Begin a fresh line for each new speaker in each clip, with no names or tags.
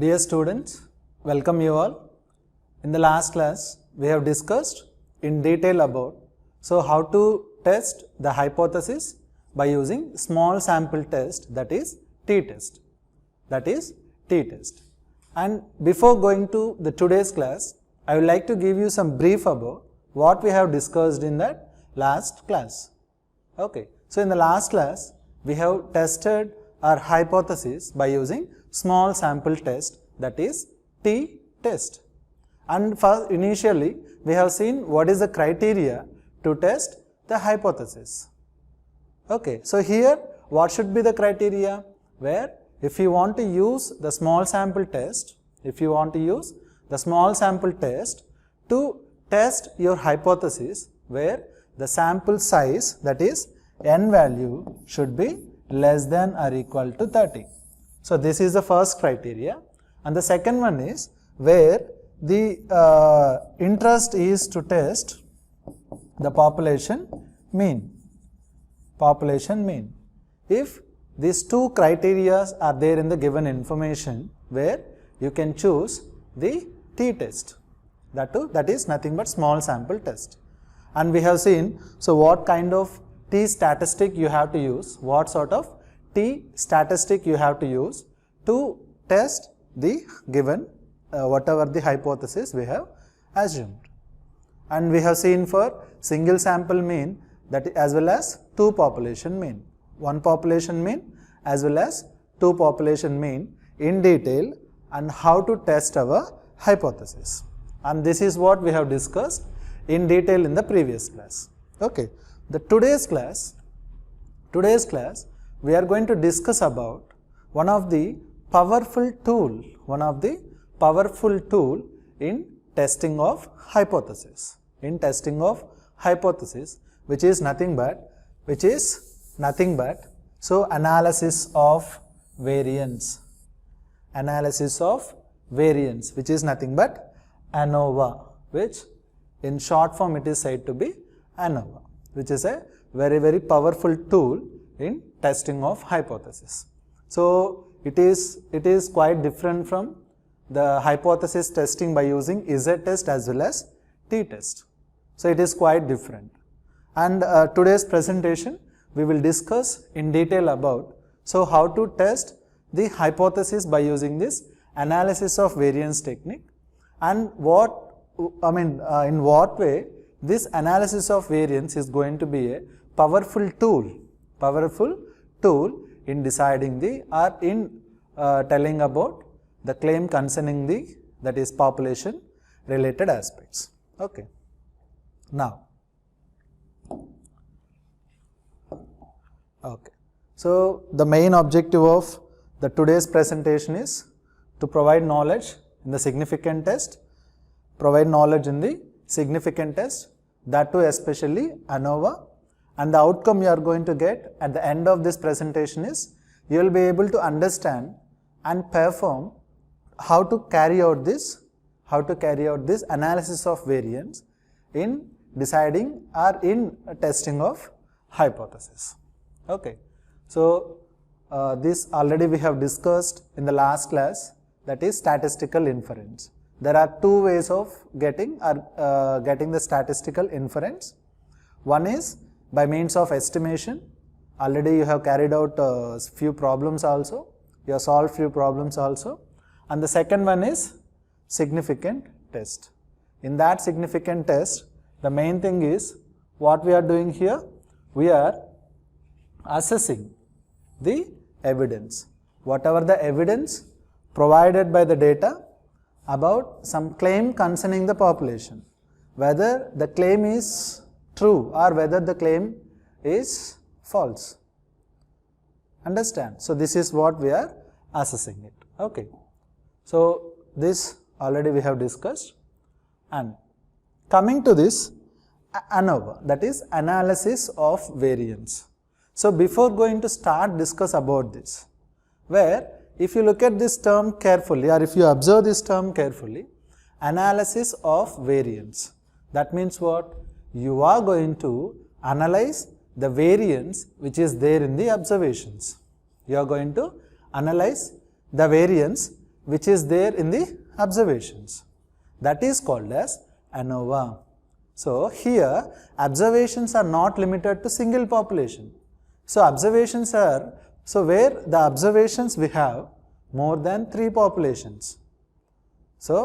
Dear students, welcome you all. In the last class, we have discussed in detail about how to test the hypothesis by using small sample test, that is t-test. And before going to the today's class, I would like to give you some brief about what we have discussed in that last class. Okay, so in the last class, we have tested our hypothesis by using small sample test, that is t-test. And first, initially, we have seen what is the criteria to test the hypothesis. Okay, so here what should be the criteria? Where if you want to use the small sample test, to test your hypothesis, where the sample size, that is n value, should be less than or equal to 30. So this is the first criteria. And the second one is where the interest is to test the population mean. If these two criteria are there in the given information, where you can choose the t-test, that is nothing but small sample test. And we have seen, so what kind of t-statistic you have to use, what sort of t-statistic you have to use to test the given whatever the hypothesis we have assumed. And we have seen for single sample mean, that as well as two population mean, one population mean as well as two population mean in detail, and how to test our hypothesis. And this is what we have discussed in detail in the previous class. Okay, today's class we are going to discuss about one of the powerful tool in testing of hypothesis, which is nothing but analysis of variance, which is nothing but ANOVA, which in short form it is said to be ANOVA, which is a very, very powerful tool in testing of hypothesis. So it is quite different from the hypothesis testing by using z-test as well as t-test. So it is quite different. And today's presentation we will discuss in detail about how to test the hypothesis by using this analysis of variance technique, and in what way this analysis of variance is going to be a powerful tool in deciding telling about the claim concerning that is population related aspects. Okay. Now, so the main objective of today's presentation is to provide knowledge in the significant test, that too especially ANOVA, and the outcome you are going to get at the end of this presentation is you will be able to understand and perform how to carry out this analysis of variance in deciding or in testing of hypothesis. Okay, so this already we have discussed in the last class, that is statistical inference. There are two ways of getting the statistical inference. One is by means of estimation. Already you have carried out few problems also, you have solved few problems also. And the second one is significant test. In that significant test, the main thing is what we are doing here, we are assessing the evidence, whatever the evidence provided by the data about some claim concerning the population, whether the claim is true or whether the claim is false. Understand? So this is what we are assessing it. Okay. So this already we have discussed. And coming to this ANOVA, that is analysis of variance. So before going to start discuss about this, where if you look at this term carefully, or if you observe this term carefully, analysis of variance, that means what? You are going to analyze the variance which is there in the observations. You are going to analyze the variance which is there in the observations. That is called as ANOVA. So here observations are not limited to single population. So observations are, so where the observations we have more than 3 populations. So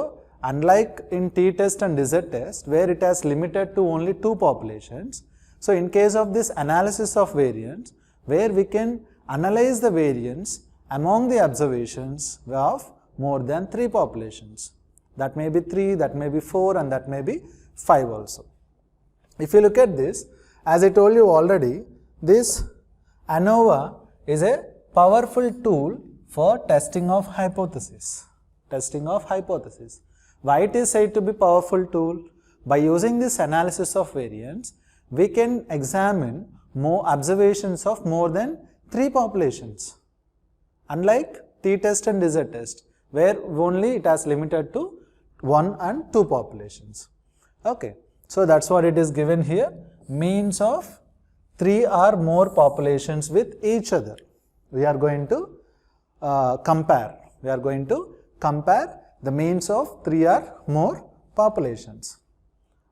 unlike in t-test and z-test where it has limited to only 2 populations, so in case of this analysis of variance where we can analyze the variance among the observations of more than 3 populations. That may be 3, that may be 4 and that may be 5 also. If you look at this, as I told you already, this ANOVA is a powerful tool for testing of hypothesis. Testing of hypothesis. Why it is said to be powerful tool? By using this analysis of variance, we can examine more observations of more than 3 populations. Unlike t-test and z-test, where only it has limited to 1 and 2 populations. Okay, so that's what it is given here. Means of 3 or more populations with each other. We are going to compare. We are going to compare the means of 3 or more populations.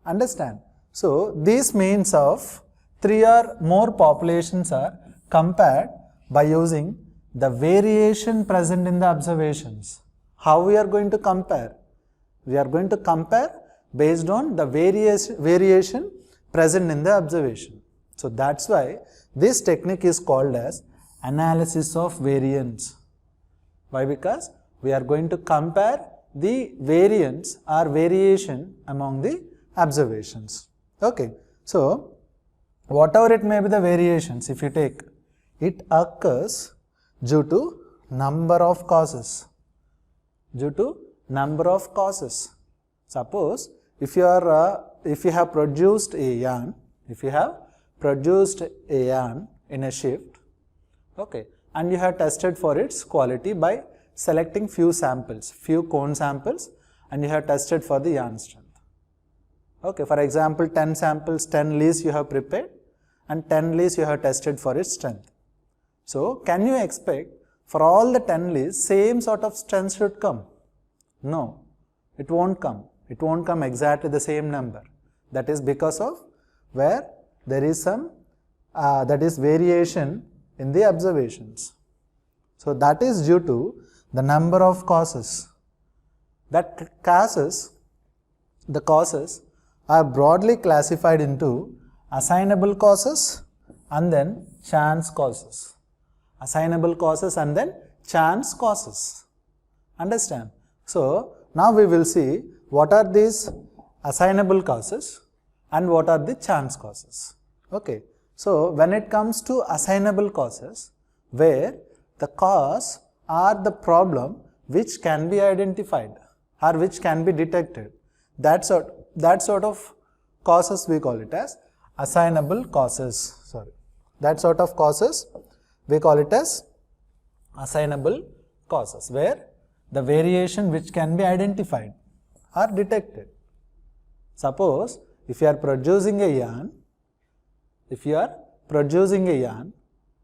Understand? So these means of 3 or more populations are compared by using the variation present in the observations. How we are going to compare? We are going to compare based on the variation present in the observation. So that's why this technique is called as analysis of variance. Why? Because we are going to compare the variance or variation among the observations. Okay. So whatever it may be the variations, if you take, it occurs due to number of causes. Due to number of causes. Suppose if you have produced a yarn, in a shift, okay, and you have tested for its quality by selecting few cone samples, and you have tested for the yarn strength. Okay, for example, 10 samples, 10 leads you have prepared, and 10 leads you have tested for its strength. So can you expect for all the 10 leads same sort of strength should come? No, it won't come. It won't come exactly the same number. That is because of where there is some variation in the observations. So that is due to the number of causes. The causes are broadly classified into assignable causes and then chance causes. Assignable causes and then chance causes. Understand? So now we will see what are these assignable causes and what are the chance causes. Okay. So when it comes to assignable causes, where the cause or the problem which can be identified or which can be detected, that sort of causes we call it as assignable causes. That sort of causes we call it as assignable causes, where the variation which can be identified or detected. Suppose if you are producing a yarn,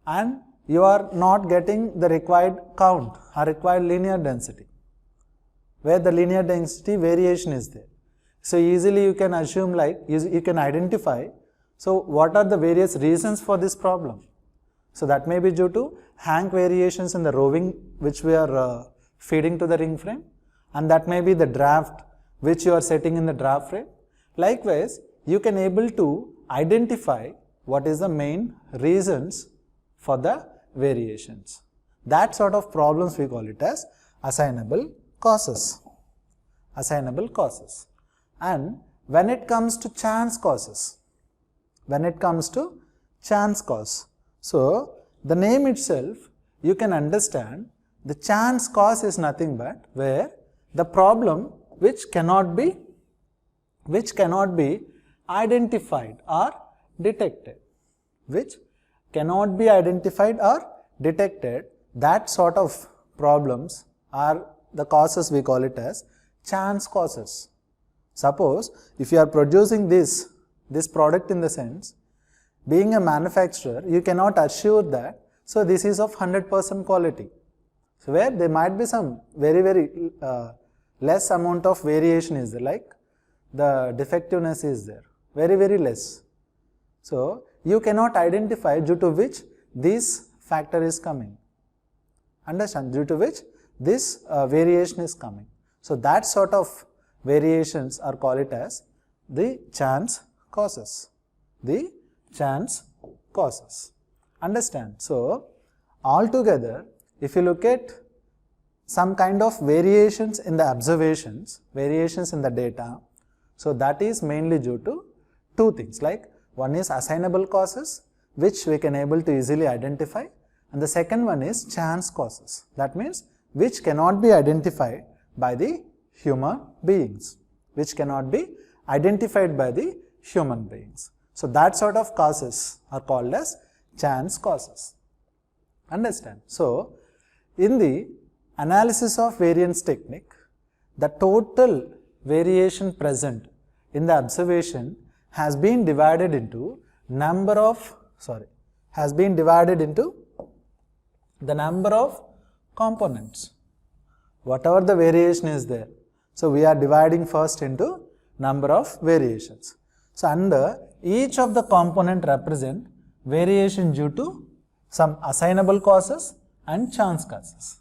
and you are not getting the required count or required linear density, where the linear density variation is there. So easily you can assume, like you can identify, so what are the various reasons for this problem? So that may be due to hank variations in the roving which we are feeding to the ring frame, and that may be the draft which you are setting in the draft frame. Likewise, you can able to identify what is the main reasons for the variations. That sort of problems we call it as assignable causes. Assignable causes. And when it comes to chance causes, so the name itself, you can understand the chance cause is nothing but where the problem which cannot be identified or detected, that sort of problems are the causes we call it as chance causes. Suppose if you are producing this product, in the sense, being a manufacturer, you cannot assure that, so this is of 100% quality. So where there might be some very less amount of variation is there, like the defectiveness is there, very less. So you cannot identify due to which this factor is coming. Understand? Due to which this variation is coming. So that sort of variations are called it as the chance causes. The chance causes. Understand? So altogether, if you look at some kind of variations in the observations, variations in the data, so that is mainly due to two things, like one is assignable causes, which we can able to easily identify, and the second one is chance causes. That means which cannot be identified by the human beings, which cannot be identified by the human beings. So that sort of causes are called as chance causes. Understand? So in the analysis of variance technique, the total variation present in the observation has been divided into the number of components. Whatever the variation is there. So we are dividing first into number of variations. So under each of the component represent variation due to some assignable causes and chance causes.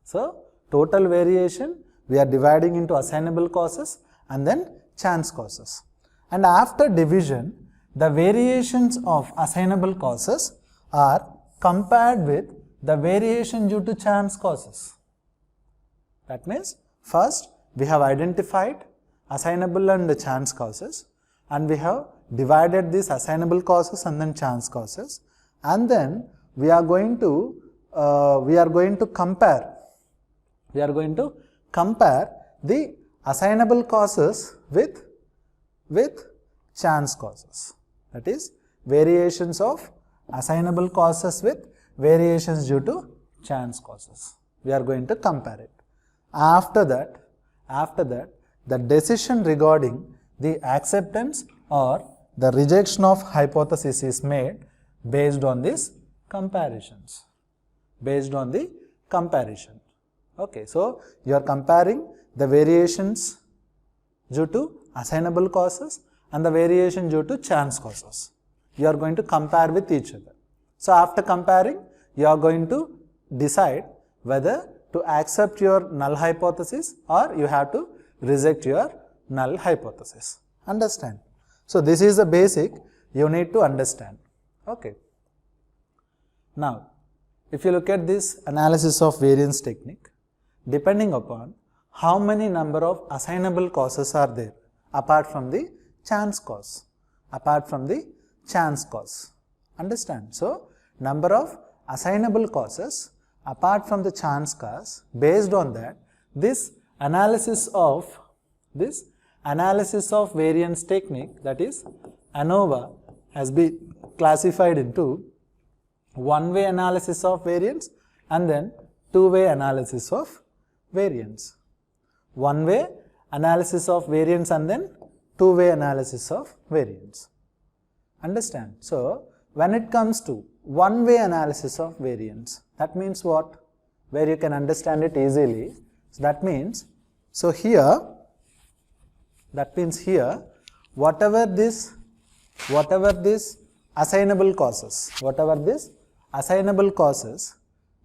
So total variation we are dividing into assignable causes and then chance causes. And after division, the variations of assignable causes are compared with the variation due to chance causes. That means first we have identified assignable and the chance causes, and we have divided these assignable causes and then chance causes, and then we are going to compare the assignable causes with chance causes. That is variations of assignable causes with variations due to chance causes. We are going to compare it. After that, the decision regarding the acceptance or the rejection of hypothesis is made based on these comparisons. Based on the comparison. Okay, so you are comparing the variations due to assignable causes and the variation due to chance causes. You are going to compare with each other. So after comparing, you are going to decide whether to accept your null hypothesis or you have to reject your null hypothesis. Understand? So this is the basic you need to understand. Okay. Now, if you look at this analysis of variance technique, depending upon how many number of assignable causes are there apart from the chance cause. Understand? So number of assignable causes apart from the chance cause, based on that, this analysis of variance technique, that is ANOVA, has been classified into one-way analysis of variance and then two-way analysis of variance. One-way analysis of variance and then two-way analysis of variance. Understand? So when it comes to one-way analysis of variance, that means what? Where you can understand it easily. So that means, whatever this assignable causes,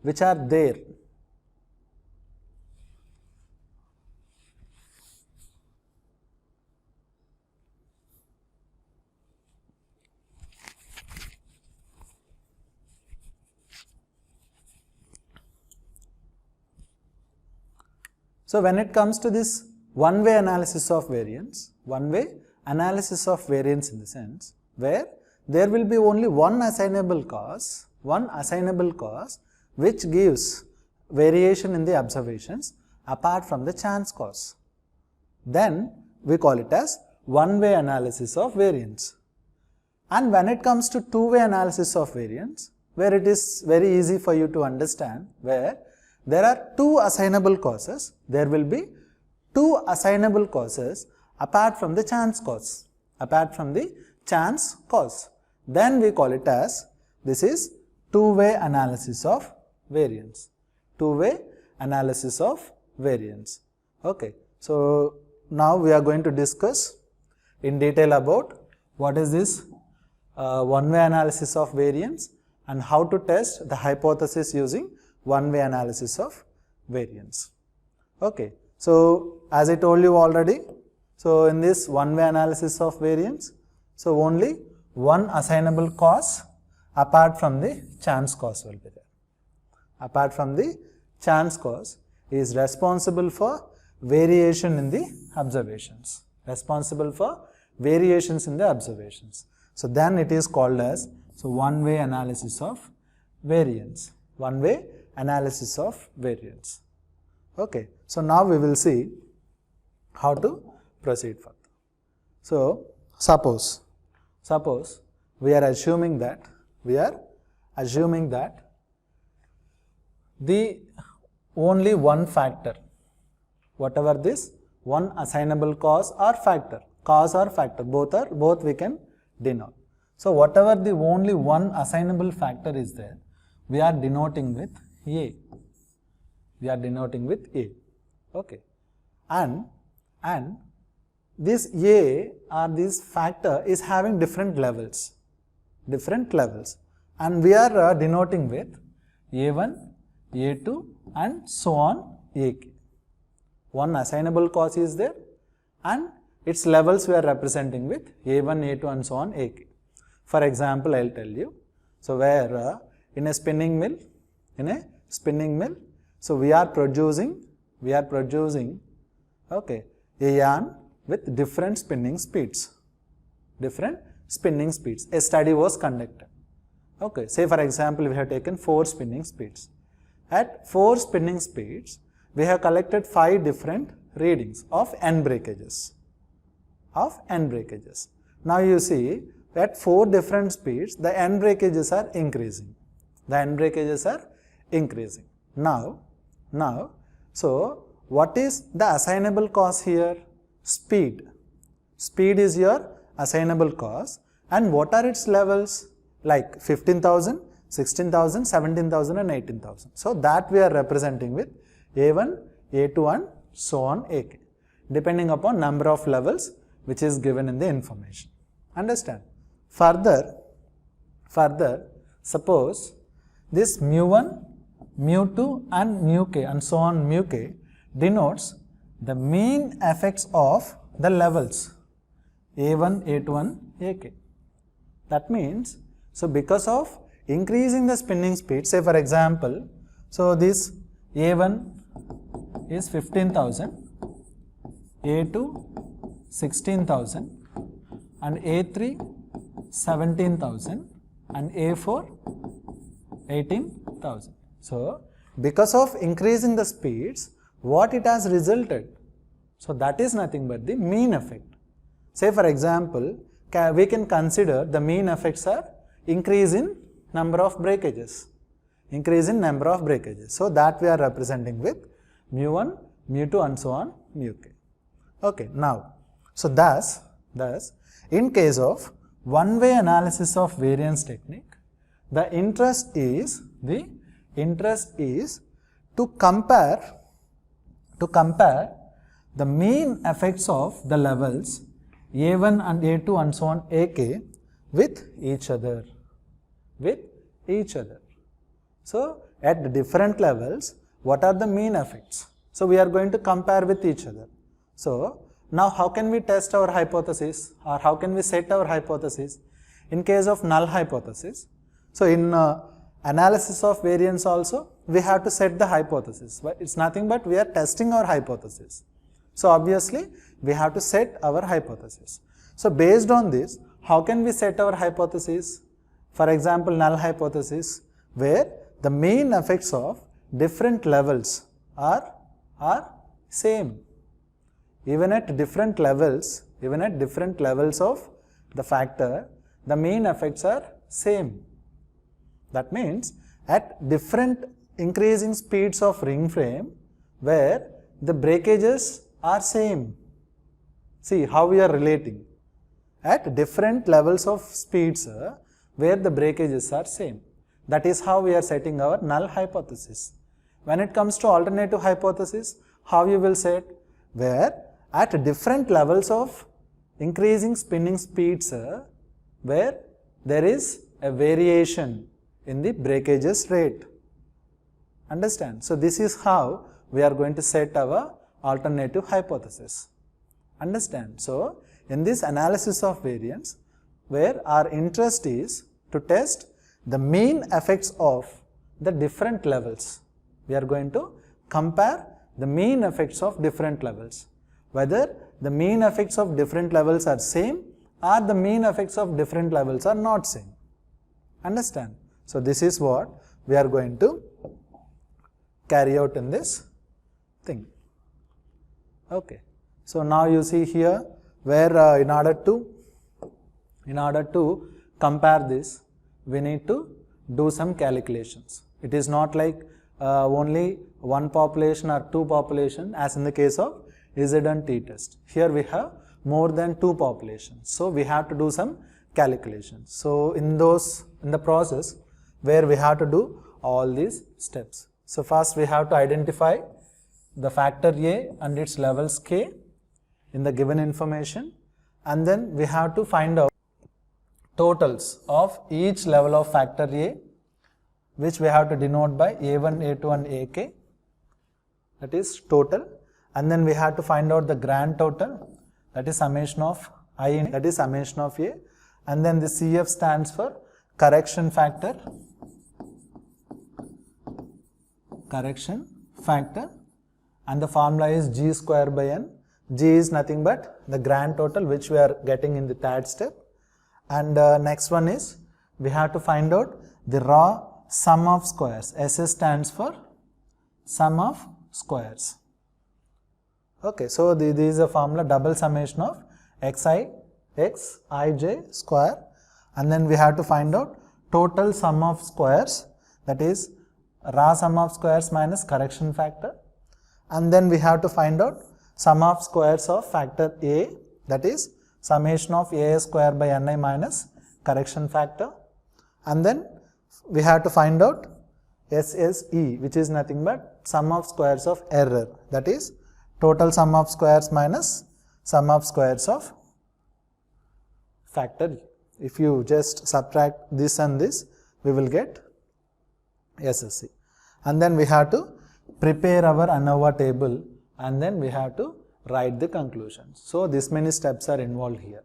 which are there, so when it comes to this one-way analysis of variance in the sense where there will be only one assignable cause which gives variation in the observations apart from the chance cause. Then we call it as one-way analysis of variance. And when it comes to two-way analysis of variance, where it is very easy for you to understand, where there are two assignable causes, there will be two assignable causes apart from the chance cause. Then we call it as, this is two-way analysis of variance. two-way analysis of variance. Okay, so now we are going to discuss in detail about what is this one-way analysis of variance and how to test the hypothesis using one-way analysis of variance. Okay, so as I told you already, so in this one-way analysis of variance, so only one assignable cause apart from the chance cause will be there. Apart from the chance cause is responsible for variation in the observations. Responsible for variations in the observations. So then it is called as one-way analysis of variance. One-way analysis of variance. Okay, so now we will see how to proceed further. So suppose we are assuming that the only one factor, whatever this one assignable cause or factor, both we can denote. So whatever the only one assignable factor is there, we are denoting with A. We are denoting with A. Okay, and this A or this factor is having different levels, and we are denoting with A1, A2 and so on AK. One assignable cause is there and its levels we are representing with A1, A2 and so on AK. For example, I will tell you, so where in a spinning mill, so we are producing okay, a yarn with different spinning speeds. A study was conducted. Okay, say for example, we have taken 4 spinning speeds. At 4 spinning speeds, we have collected 5 different readings of n breakages. Now you see, at 4 different speeds, the n breakages are increasing. Now, so what is the assignable cause here? Speed. Speed is your assignable cause, and what are its levels? Like 15,000, 16,000, 17,000 and 18,000. So that we are representing with A1, A2 and so on AK, depending upon number of levels which is given in the information. Understand? Further, suppose this mu1, mu2 and mu k and so on mu k denotes the mean effects of the levels A1, A2 and AK. That means, so because of increasing the spinning speed, say for example, so this A1 is 15,000, A2 16,000 and A3 17,000 and A4 18,000. So because of increasing the speeds, what it has resulted? So that is nothing but the mean effect. Say for example, we can consider the mean effects are increase in number of breakages. So that we are representing with mu1, mu2 and so on mu k. Okay, now, so thus in case of one-way analysis of variance technique, the interest is to compare the mean effects of the levels A1 and A2 and so on AK with each other. So at different levels, what are the mean effects? So we are going to compare with each other. So now how can we test our hypothesis, or how can we set our hypothesis? In case of null hypothesis, so in analysis of variance also, we have to set the hypothesis. It's nothing but we are testing our hypothesis. So obviously, we have to set our hypothesis. So based on this, how can we set our hypothesis? For example, null hypothesis, where the mean effects of different levels are same. Even at different levels of the factor, the mean effects are same. That means at different increasing speeds of ring frame, where the breakages are same. See how we are relating. At different levels of speeds, where the breakages are same. That is how we are setting our null hypothesis. When it comes to alternative hypothesis, how you will say it? Where at different levels of increasing spinning speeds, where there is a variation in the breakages rate. Understand? So this is how we are going to set our alternative hypothesis. Understand? So in this analysis of variance, where our interest is to test the mean effects of the different levels. We are going to compare the mean effects of different levels. Whether the mean effects of different levels are same or the mean effects of different levels are not same. Understand? So this is what we are going to carry out in this thing. Okay. So now you see here where in order to compare this, we need to do some calculations. It is not like only one population or two population as in the case of Z and T test. Here we have more than two populations. So we have to do some calculations. So in the process where we have to do all these steps. So first we have to identify the factor A and its levels K in the given information, and then we have to find out totals of each level of factor A, which we have to denote by A1, A2 and AK, that is total, and then we have to find out the grand total, that is summation of I, that is summation of A, and then the CF stands for correction factor, and the formula is G square by N. G is nothing but the grand total which we are getting in the third step. And next one is we have to find out the raw sum of squares. SS stands for sum of squares. Okay, so this is a formula double summation of xi xij square, and then we have to find out total sum of squares, that is raw sum of squares minus correction factor, and then we have to find out sum of squares of factor A, that is summation of A square by Ni minus correction factor, and then we have to find out SSE, which is nothing but sum of squares of error, that is total sum of squares minus sum of squares of factor E. If you just subtract this and this, we will get SSE. And then we have to prepare our ANOVA table, and then we have to write the conclusions. So this many steps are involved here.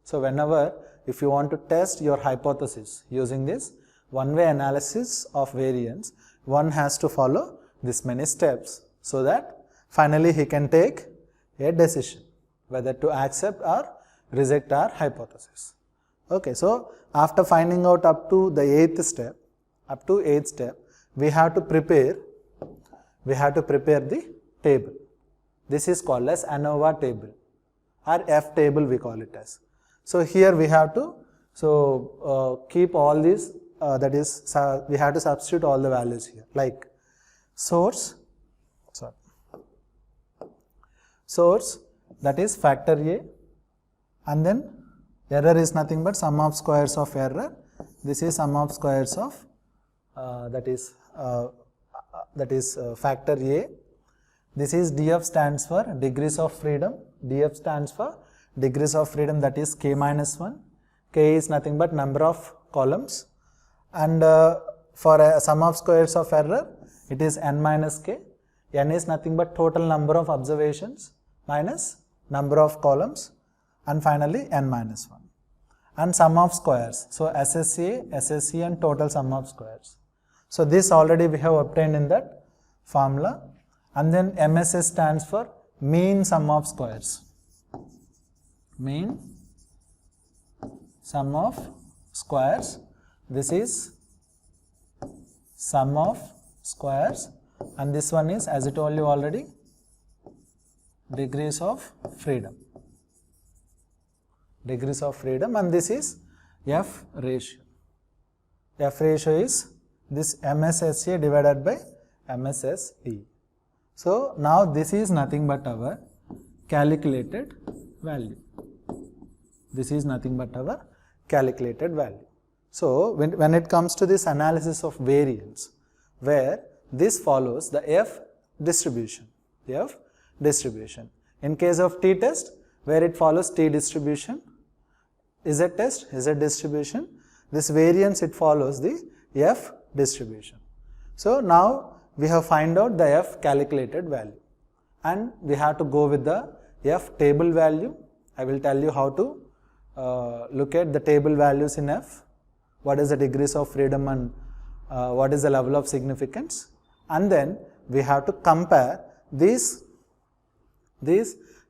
So whenever if you want to test your hypothesis using this one-way analysis of variance, one has to follow this many steps so that finally he can take a decision whether to accept or reject our hypothesis. Okay, so after finding out up to the eighth step, we have to prepare the table. This is called as ANOVA table or F table we call it as. So here we have to keep all these, that is we have to substitute all the values here, like source that is factor A, and then error is nothing but sum of squares of error. This is sum of squares of that is factor A. This is DF stands for degrees of freedom. DF stands for degrees of freedom, that is K minus 1. K is nothing but number of columns, and for a sum of squares of error it is N minus K. N is nothing but total number of observations minus number of columns, and finally N minus 1. And sum of squares, so SSA, SSE and total sum of squares. So this already we have obtained in that formula. And then MSS stands for mean sum of squares. Mean sum of squares. This is sum of squares, and this one is, as I told you already, degrees of freedom. Degrees of freedom, and this is F ratio. F ratio is this MSSA divided by MSSE. So now this is nothing but our calculated value. This is nothing but our calculated value. So when it comes to this analysis of variance, where this follows the F distribution. In case of t-test, where it follows t distribution, z-test, z distribution, this variance it follows the F distribution. So now we have find out the F calculated value, and we have to go with the F table value. I will tell you how to look at the table values in F, what is the degrees of freedom and what is the level of significance, and then we have to compare this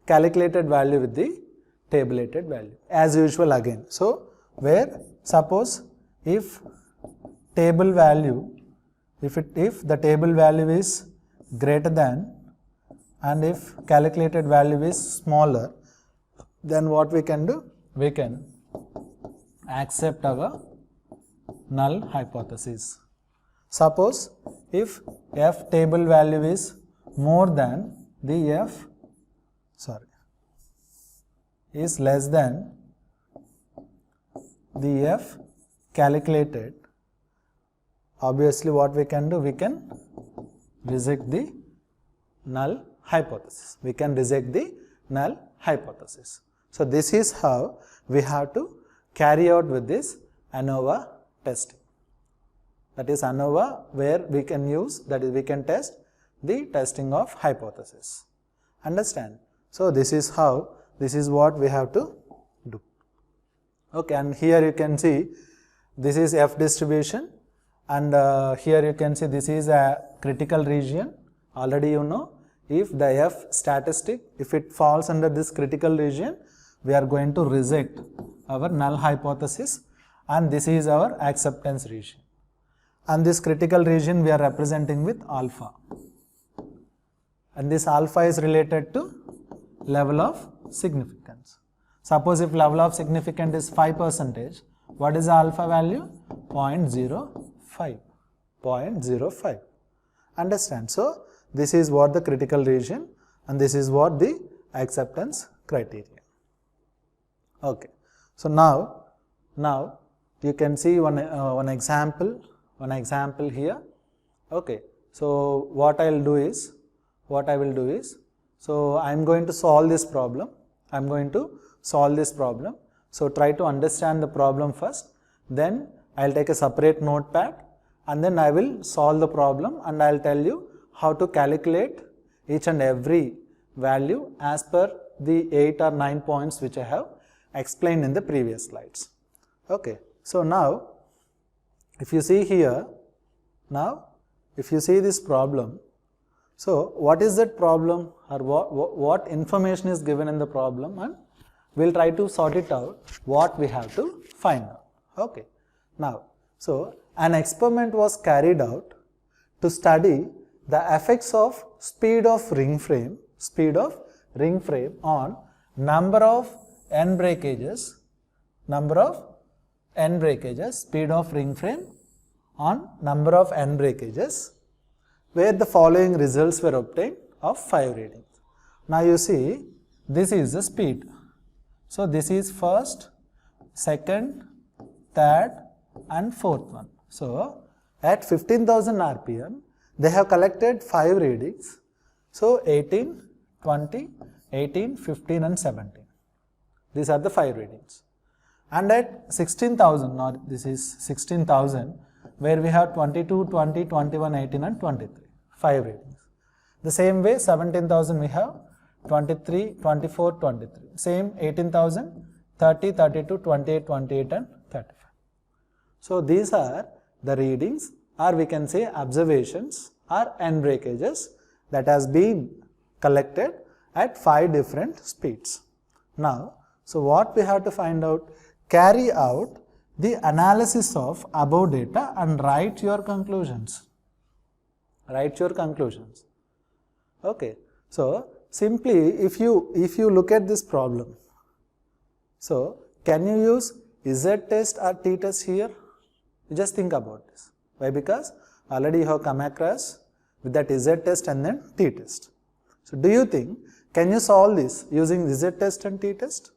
calculated value with the tabulated value as usual again. So where suppose if table value, if the table value is greater than and if calculated value is smaller, then what we can do? We can accept our null hypothesis. Suppose if F table value is more than the F, is less than the F calculated, obviously what we can do? We can reject the null hypothesis. So this is how we have to carry out with this ANOVA testing. That is ANOVA, where we can use, that is we can test the testing of hypothesis. Understand? So this is how, this is what we have to do. Okay, and here you can see this is F distribution, and here you can see this is a critical region. Already you know, if the F statistic, if it falls under this critical region, we are going to reject our null hypothesis, and this is our acceptance region. And this critical region we are representing with alpha. And this alpha is related to level of significance. Suppose if level of significance is 5%, what is the alpha value? 0.05. Understand? So this is what the critical region, and this is what the acceptance criteria. Okay. So now you can see one example here. Okay. So what I will do is, so I am going to solve this problem. So try to understand the problem first, then I will take a separate notepad, and then I will solve the problem, and I will tell you how to calculate each and every value as per the 8 or 9 points which I have explained in the previous slides. Okay. So now if you see here, if you see this problem, so what is that problem, or what information is given in the problem, and we will try to sort it out what we have to find out. Okay. Now, so an experiment was carried out to study the effects of speed of ring frame on number of n breakages, speed of ring frame on number of n breakages, where the following results were obtained of 5 readings. Now you see, this is the speed. So this is first, second, third and fourth one. So at 15,000 RPM, they have collected 5 readings. So 18, 20, 18, 15 and 17. These are the 5 readings. And at 16,000, now this is 16,000, where we have 22, 20, 21, 18 and 23, 5 readings. The same way 17,000 we have 23, 24, 23. Same 18,000, 30, 32, 28, 28 and 35. So these are the readings, or we can say observations or n breakages that has been collected at 5 different speeds. Now, so what we have to find out? Carry out the analysis of above data and write your conclusions. Okay. So simply if you look at this problem, so can you use z-test or t-test here? You just think about this. Why? Because already you have come across with that z-test and then t-test. So do you think, can you solve this using z-test and t-test?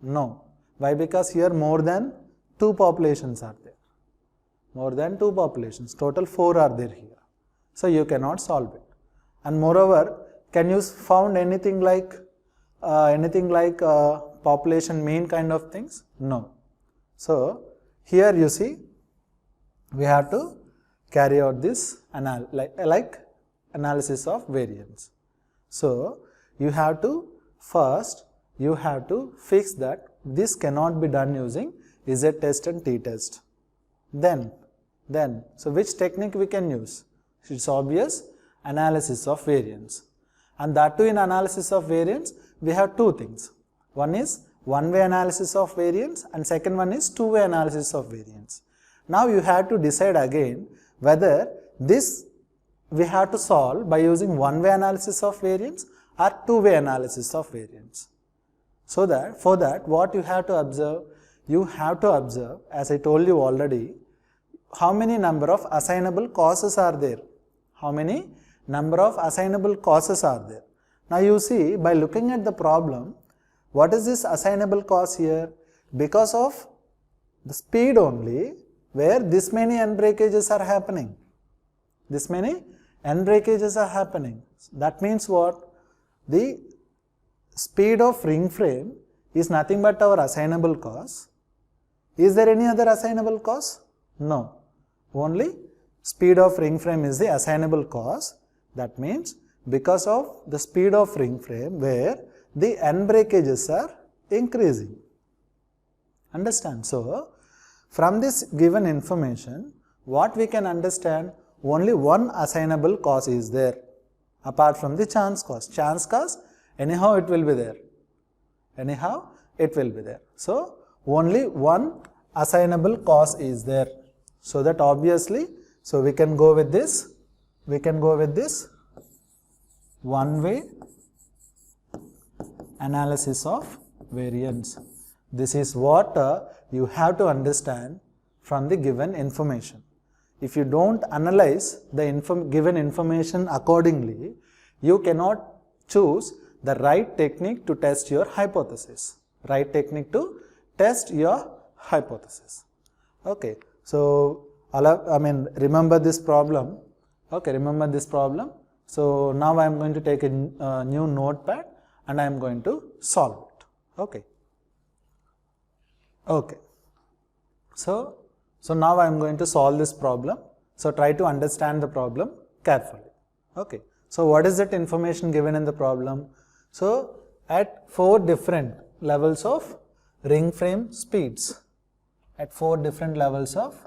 No. Why? Because here more than 2 populations are there. more than 2 populations, total 4 are there here. So you cannot solve it. And moreover, can you found anything like population mean kind of things? No. So here you see, we have to carry out this analysis of variance. So you have to first fix that this cannot be done using Z test and T test. Then so which technique we can use? It's obvious, analysis of variance. And that too, in analysis of variance we have two things. One is one-way analysis of variance and second one is two-way analysis of variance. Now you have to decide again whether this we have to solve by using one-way analysis of variance or two-way analysis of variance. So that for that what you have to observe? You have to observe, as I told you already, how many number of assignable causes are there. How many number of assignable causes are there. Now you see, by looking at the problem, what is this assignable cause here? Because of the speed only, where this many end breakages are happening. This many end breakages are happening. That means what? The speed of ring frame is nothing but our assignable cause. Is there any other assignable cause? No. Only speed of ring frame is the assignable cause. That means because of the speed of ring frame where the end breakages are increasing. Understand? So from this given information, what we can understand? Only one assignable cause is there apart from the chance cause. Chance cause, anyhow it will be there. Anyhow it will be there. So only one assignable cause is there. So that obviously, so we can go with this. We can go with this one-way analysis of variance. This is what you have to understand from the given information. If you don't analyze the given information accordingly, you cannot choose the right technique to test your hypothesis. Right technique to test your hypothesis. Okay. So, remember this problem. Okay, remember this problem. So now I am going to take a new notepad and I am going to solve it. Okay. Okay. So now I am going to solve this problem. So try to understand the problem carefully. Okay. So what is that information given in the problem? So at 4 different levels of ring frame speeds. At 4 different levels of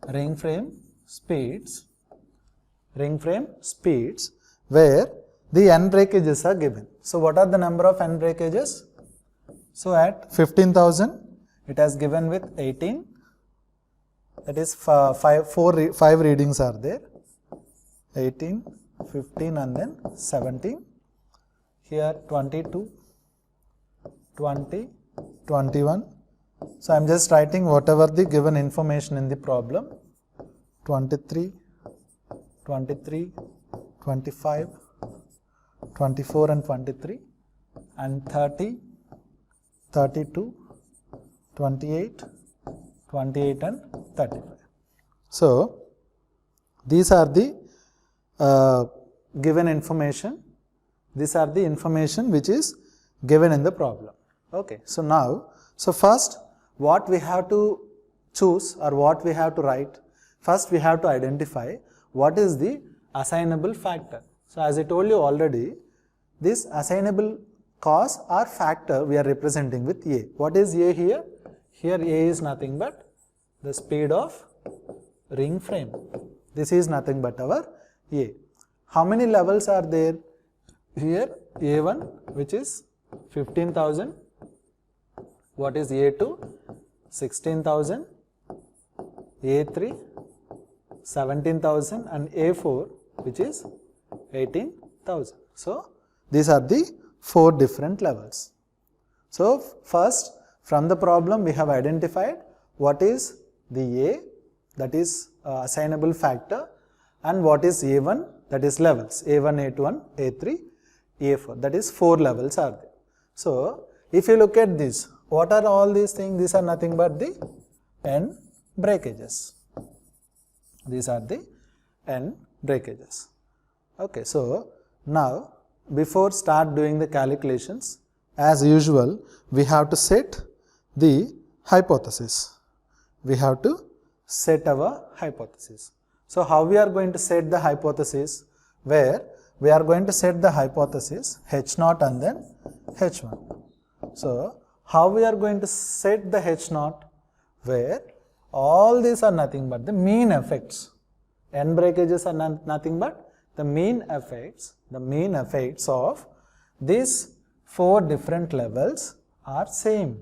ring frame speeds where the end breakages are given. So what are the number of end breakages? So at 15,000 it has given with 18, that is 5 readings are there, 18, 15 and then 17, here 22, 20, 21. So I am just writing whatever the given information in the problem, 23, 23, 25, 24 and 23 and 30, 32, 28, 28 and 35. So these are the given information. These are the information which is given in the problem. Okay. So now, so first what we have to choose or what we have to write? First we have to identify what is the assignable factor. So as I told you already, this assignable cause or factor we are representing with A. What is A here? Here A is nothing but the speed of ring frame. This is nothing but our A. How many levels are there? Here A1 which is 15,000. What is A2? 16,000. A3 17,000 and A4 which is 18,000. So these are the 4 different levels. So first from the problem we have identified what is the A, that is assignable factor, and what is A1, that is levels, A1, A2, A3, A4, that is 4 levels are there. So if you look at this, what are all these things? These are nothing but the end breakages. These are the end breakages. Okay, so now before start doing the calculations, as usual, we have to set the hypothesis. We have to set our hypothesis. So how we are going to set the hypothesis? Where we are going to set the hypothesis H0 and then H1. So how we are going to set the H0? Where all these are nothing but the mean effects. End breakages are nothing but the mean effects of these 4 different levels are same.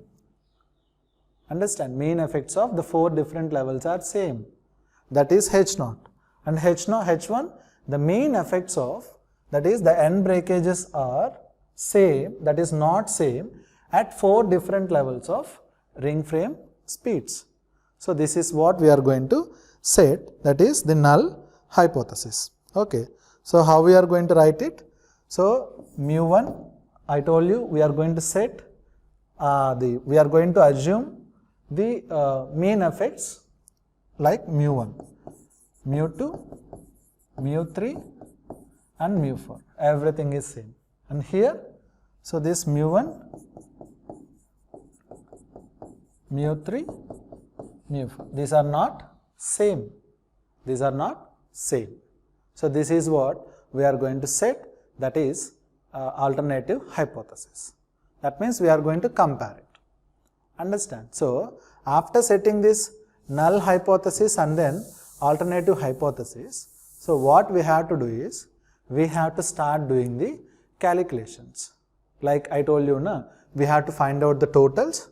Understand, mean effects of the 4 different levels are same. That is H0. And H1, the mean effects of, that is the end breakages are same, that is not same at 4 different levels of ring frame speeds. So this is what we are going to set, that is the null hypothesis. Okay. So how we are going to write it? So mu1, I told you we are going to set we are going to assume the mean effects like mu1, mu2, mu3 and mu4. Everything is same. And here, so this mu1, mu3, mu4. These are not same. These are not same. So this is what we are going to set, that is alternative hypothesis. That means we are going to compare it. Understand? So after setting this null hypothesis and then alternative hypothesis, so what we have to do is we have to start doing the calculations. Like I told you, we have to find out the totals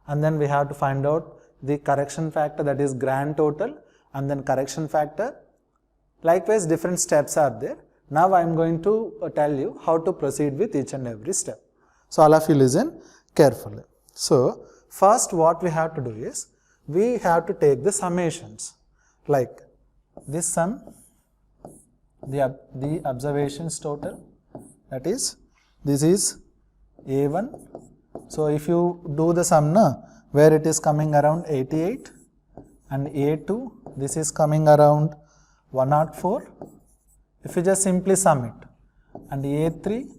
and then we have to find out the correction factor, that is grand total, and then correction factor. Likewise, different steps are there. Now I am going to tell you how to proceed with each and every step. So all of you listen carefully. So first what we have to do is we have to take the summations, like this sum, the observations total, that is this is A1. So if you do the sum where it is coming around 88 and A2, this is coming around 104. If you just simply sum it, and A3,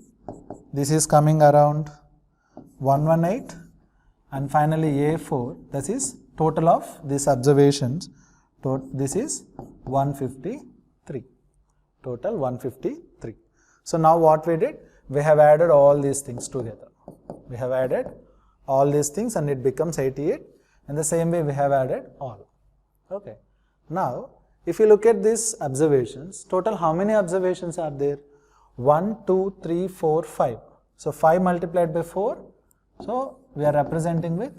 this is coming around 118, and finally A4, this is total of these observations, this is 153, total 153. So now what we did, we have added all these things together. We have added all these things and it becomes 88. In the same way we have added all. Okay. Now if you look at these observations, total how many observations are there? 1, 2, 3, 4, 5. So 5 multiplied by 4. So we are representing with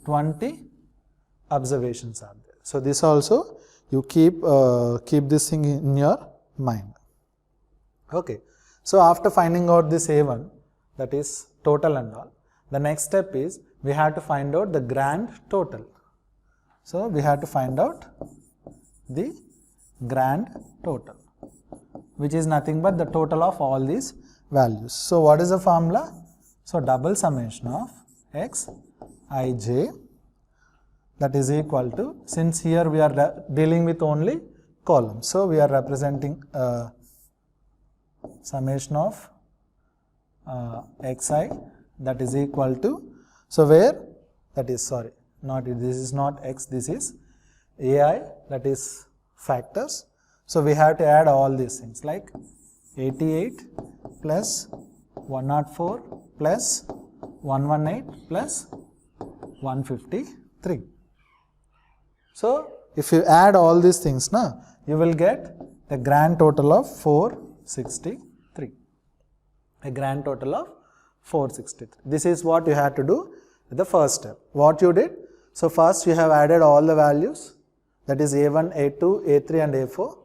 20 observations are there. So this also you keep this thing in your mind. Okay. So after finding out this A1, that is total and all, the next step is we have to find out the grand total. So we have to find out the grand total, which is nothing but the total of all these values. So what is the formula? So double summation of xij, that is equal to, since here we are dealing with only columns, so we are representing summation of xi, that is equal to, so where that is, sorry, not this is not x, this is ai, that is factors. So we have to add all these things like 88 plus 104 plus 118 plus 153. So if you add all these things, you will get the grand total of 463. A grand total of 463. This is what you have to do with the first step. What you did? So first you have added all the values, that is A1, A2, A3 and A4.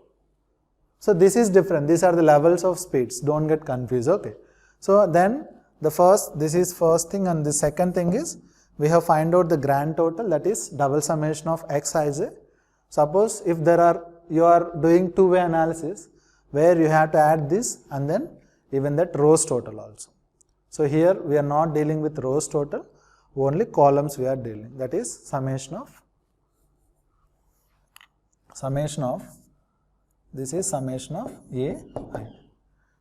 So this is different. These are the levels of speeds. Don't get confused. Okay. So then this is first thing, and the second thing is we have find out the grand total, that is double summation of xij. Suppose if you are doing two-way analysis where you have to add this and then even that rows total also. So here we are not dealing with rows total, only columns we are dealing, that is summation of summation of, this is summation of A I.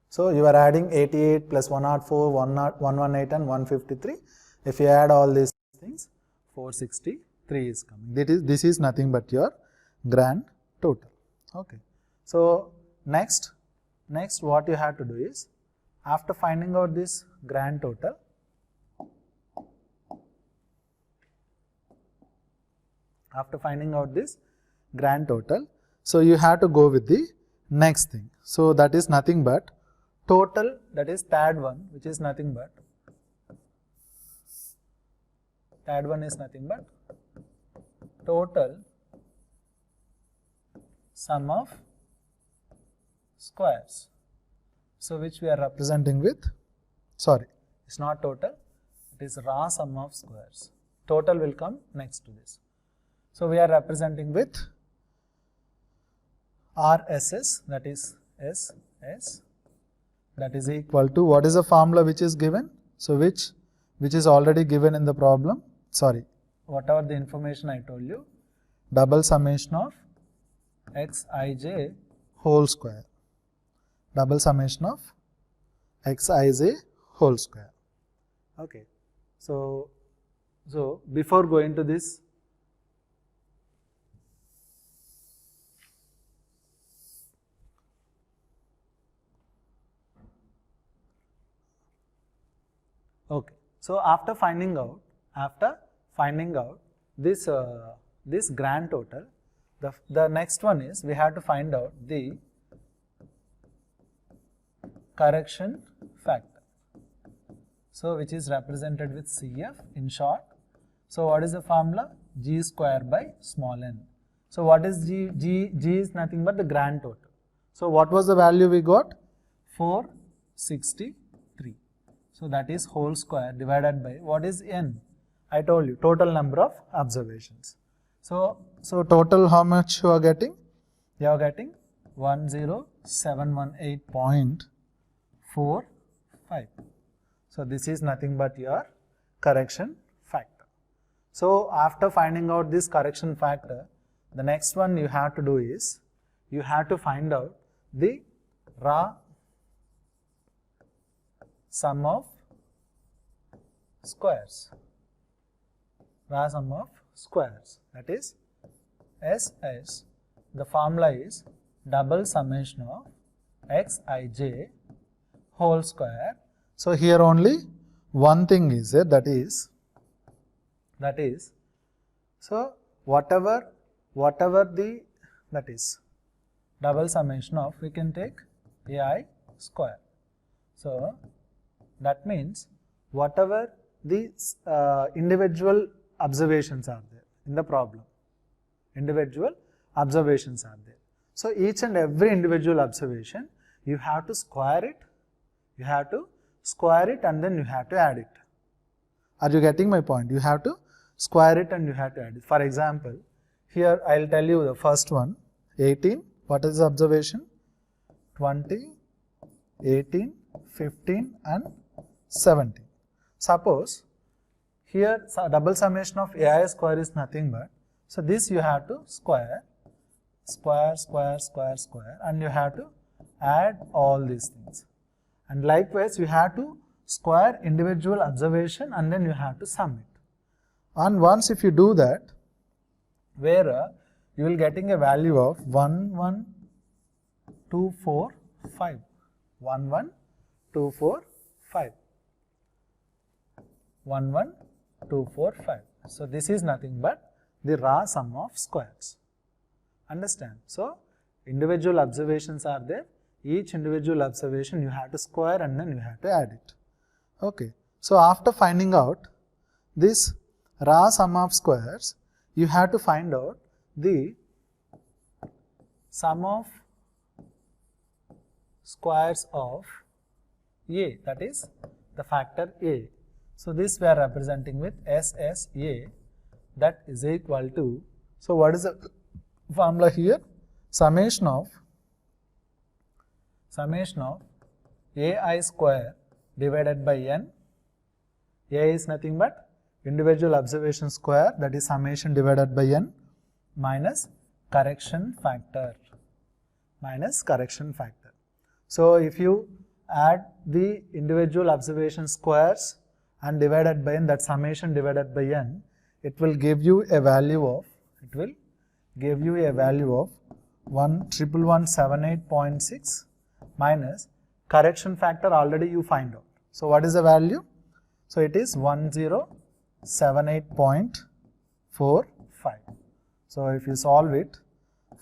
So you are adding 88 plus 104, 118 and 153. If you add all these things, 463 is coming. This is nothing but your grand total. Okay. So next what you have to do is, after finding out this grand total, so you have to go with the next thing. So that is nothing but total, that is third one, which is nothing but, total sum of squares. So which we are representing with, sorry, it's not total, it is raw sum of squares. Total will come next to this. So we are representing with RSS, that is SS, that is equal to, what is the formula which is given? So which is already given in the problem, sorry, whatever the information I told you, double summation of Xij whole square, double summation of Xij whole square. Okay. So before going to this, okay. So after finding out this this grand total, the next one is, we have to find out the correction factor. So which is represented with CF in short. So what is the formula? G square by small n. So what is G? G is nothing but the grand total. So what was the value we got? 463. So that is whole square divided by, what is n? I told you, total number of observations. So total how much you are getting? You are getting 10718.45. So this is nothing but your correction factor. So after finding out this correction factor, the next one you have to do is, you have to find out the raw sum of squares. Raw sum of squares, that is SS. The formula is double summation of Xij whole square. So here only one thing is there, that is so whatever the, that is double summation of, we can take AI square. So that means whatever the individual observations are there in the problem, individual observations are there. So each and every individual observation, you have to square it, and then you have to add it. Are you getting my point? You have to square it and you have to add it. For example, here I will tell you the first one, 18, what is the observation? 20, 18, 15 and 17. Suppose here double summation of AI square is nothing but, so this you have to square, and you have to add all these things. And likewise you have to square individual observation and then you have to sum it. And once if you do that, where you will getting a value of 11245. 11245. 11245. So this is nothing but the raw sum of squares. Understand? So individual observations are there. Each individual observation you have to square and then you have to add it. Okay. So after finding out this raw sum of squares, you have to find out the sum of squares of A, that is the factor A. So this we are representing with SSA, that is equal to, so what is the formula here? Summation of AI square divided by n. A is nothing but individual observation square, that is summation divided by n, minus correction factor minus correction factor. So if you add the individual observation squares and divided by n, that summation divided by n, it will give you a value of 1,111,78.6 minus correction factor already you find out. So what is the value? So it is 1078.45. So if you solve it,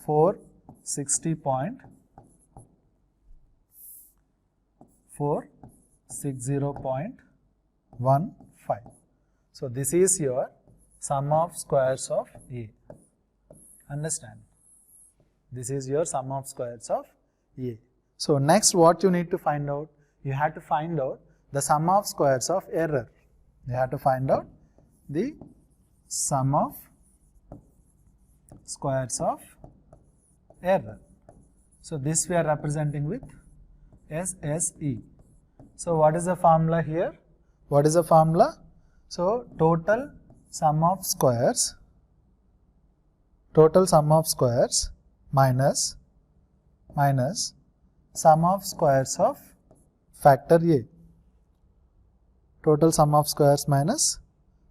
460.15. So this is your sum of squares of A. Understand? This is your sum of squares of A. So next what you need to find out? You have to find out the sum of squares of error. You have to find out the sum of squares of error. So this we are representing with SSE. So what is the formula here? What is the formula? So total sum of squares minus sum of squares of factor A. Total sum of squares minus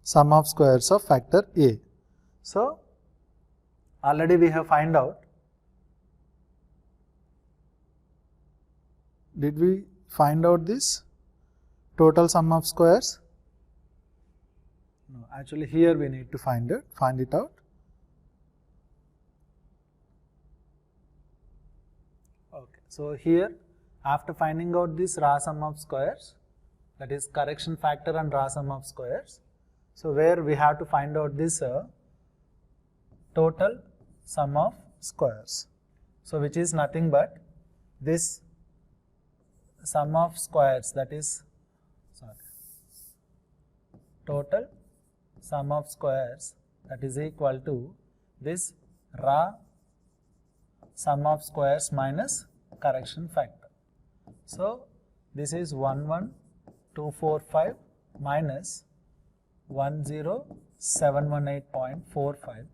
sum of squares of factor A. So already we have find out. Did we find out this total sum of squares? No, actually here we need to find it out. Okay, so here after finding out this raw sum of squares, that is correction factor and raw sum of squares, so where we have to find out this total sum of squares. So which is nothing but this sum of squares, that is total sum of squares, that is equal to this raw sum of squares minus correction factor. So this is 11245 minus 10718.45,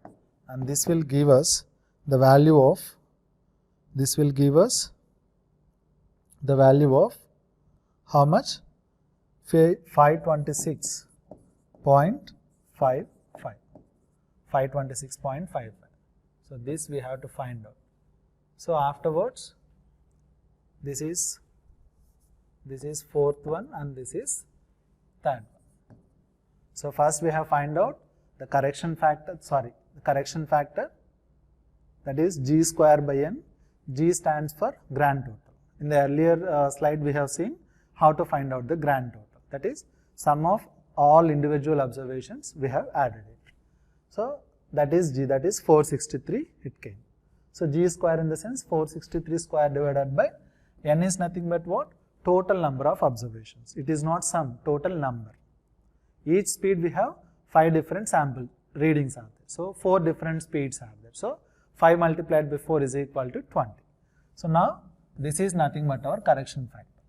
and this will give us the value of how much? 526.55. So this we have to find out. So afterwards, this is fourth one and this is third one. So first we have find out the correction factor, that is G square by N. G stands for grand total. In the earlier slide we have seen how to find out the grand total, that is sum of all individual observations we have added it. So that is G, that is 463 it came. So G square in the sense 463 square divided by N is nothing but what? Total number of observations. It is not sum, total number. Each speed we have 5 different sample readings are there. So 4 different speeds are there. So 5 multiplied by 4 is equal to 20. So now this is nothing but our correction factor.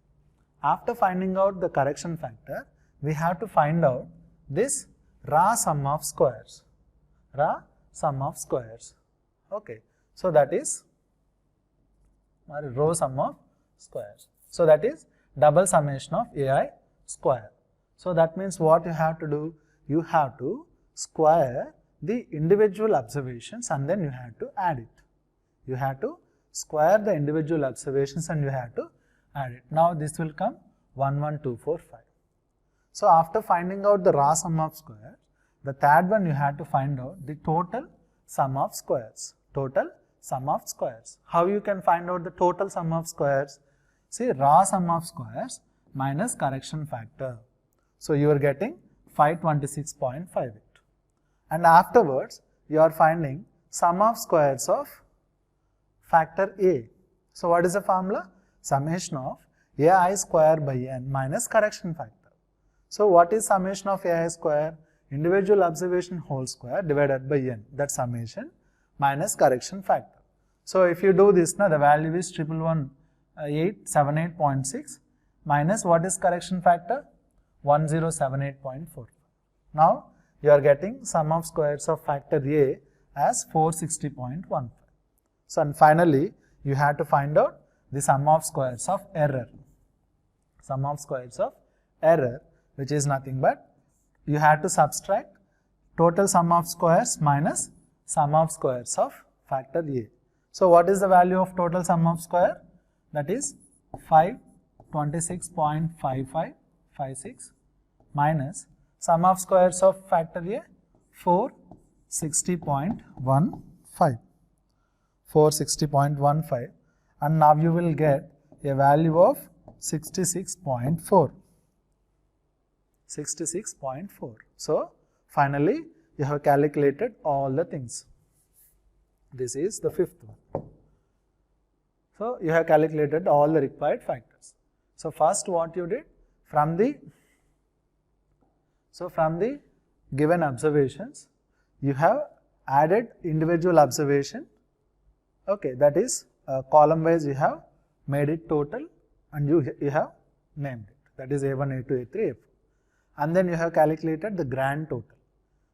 After finding out the correction factor, we have to find out this raw sum of squares. Okay. So that is row sum of squares. So that is double summation of AI square. So that means what you have to do? You have to square the individual observations and then you have to add it. You have to square the individual observations and you have to add it. Now this will come 11245. So after finding out the raw sum of squares, the third one you have to find out the total sum of squares. How you can find out the total sum of squares? See, raw sum of squares minus correction factor. So you are getting 526.58. And afterwards you are finding sum of squares of factor A. So what is the formula? Summation of AI square by N minus correction factor. So what is summation of AI square? Individual observation whole square divided by N, that summation minus correction factor. So if you do this, now the value is 111,878.6 minus what is correction factor? 1078.4. Now you are getting sum of squares of factor A as 460.15. So, and finally, you have to find out the sum of squares of error. Sum of squares of error, which is nothing but you have to subtract total sum of squares minus sum of squares of factor A. So, what is the value of total sum of square? That is 526.5556 minus sum of squares of factor A 460.15. 460.15, and now you will get a value of 66.4. 66.4. So, finally, you have calculated all the things. This is the fifth one. So, you have calculated all the required factors. So, first what you did from the given observations, you have added individual observation. Okay, that is column wise you have made it total and you have named it. That is A1, A2, A3, A4. And then you have calculated the grand total.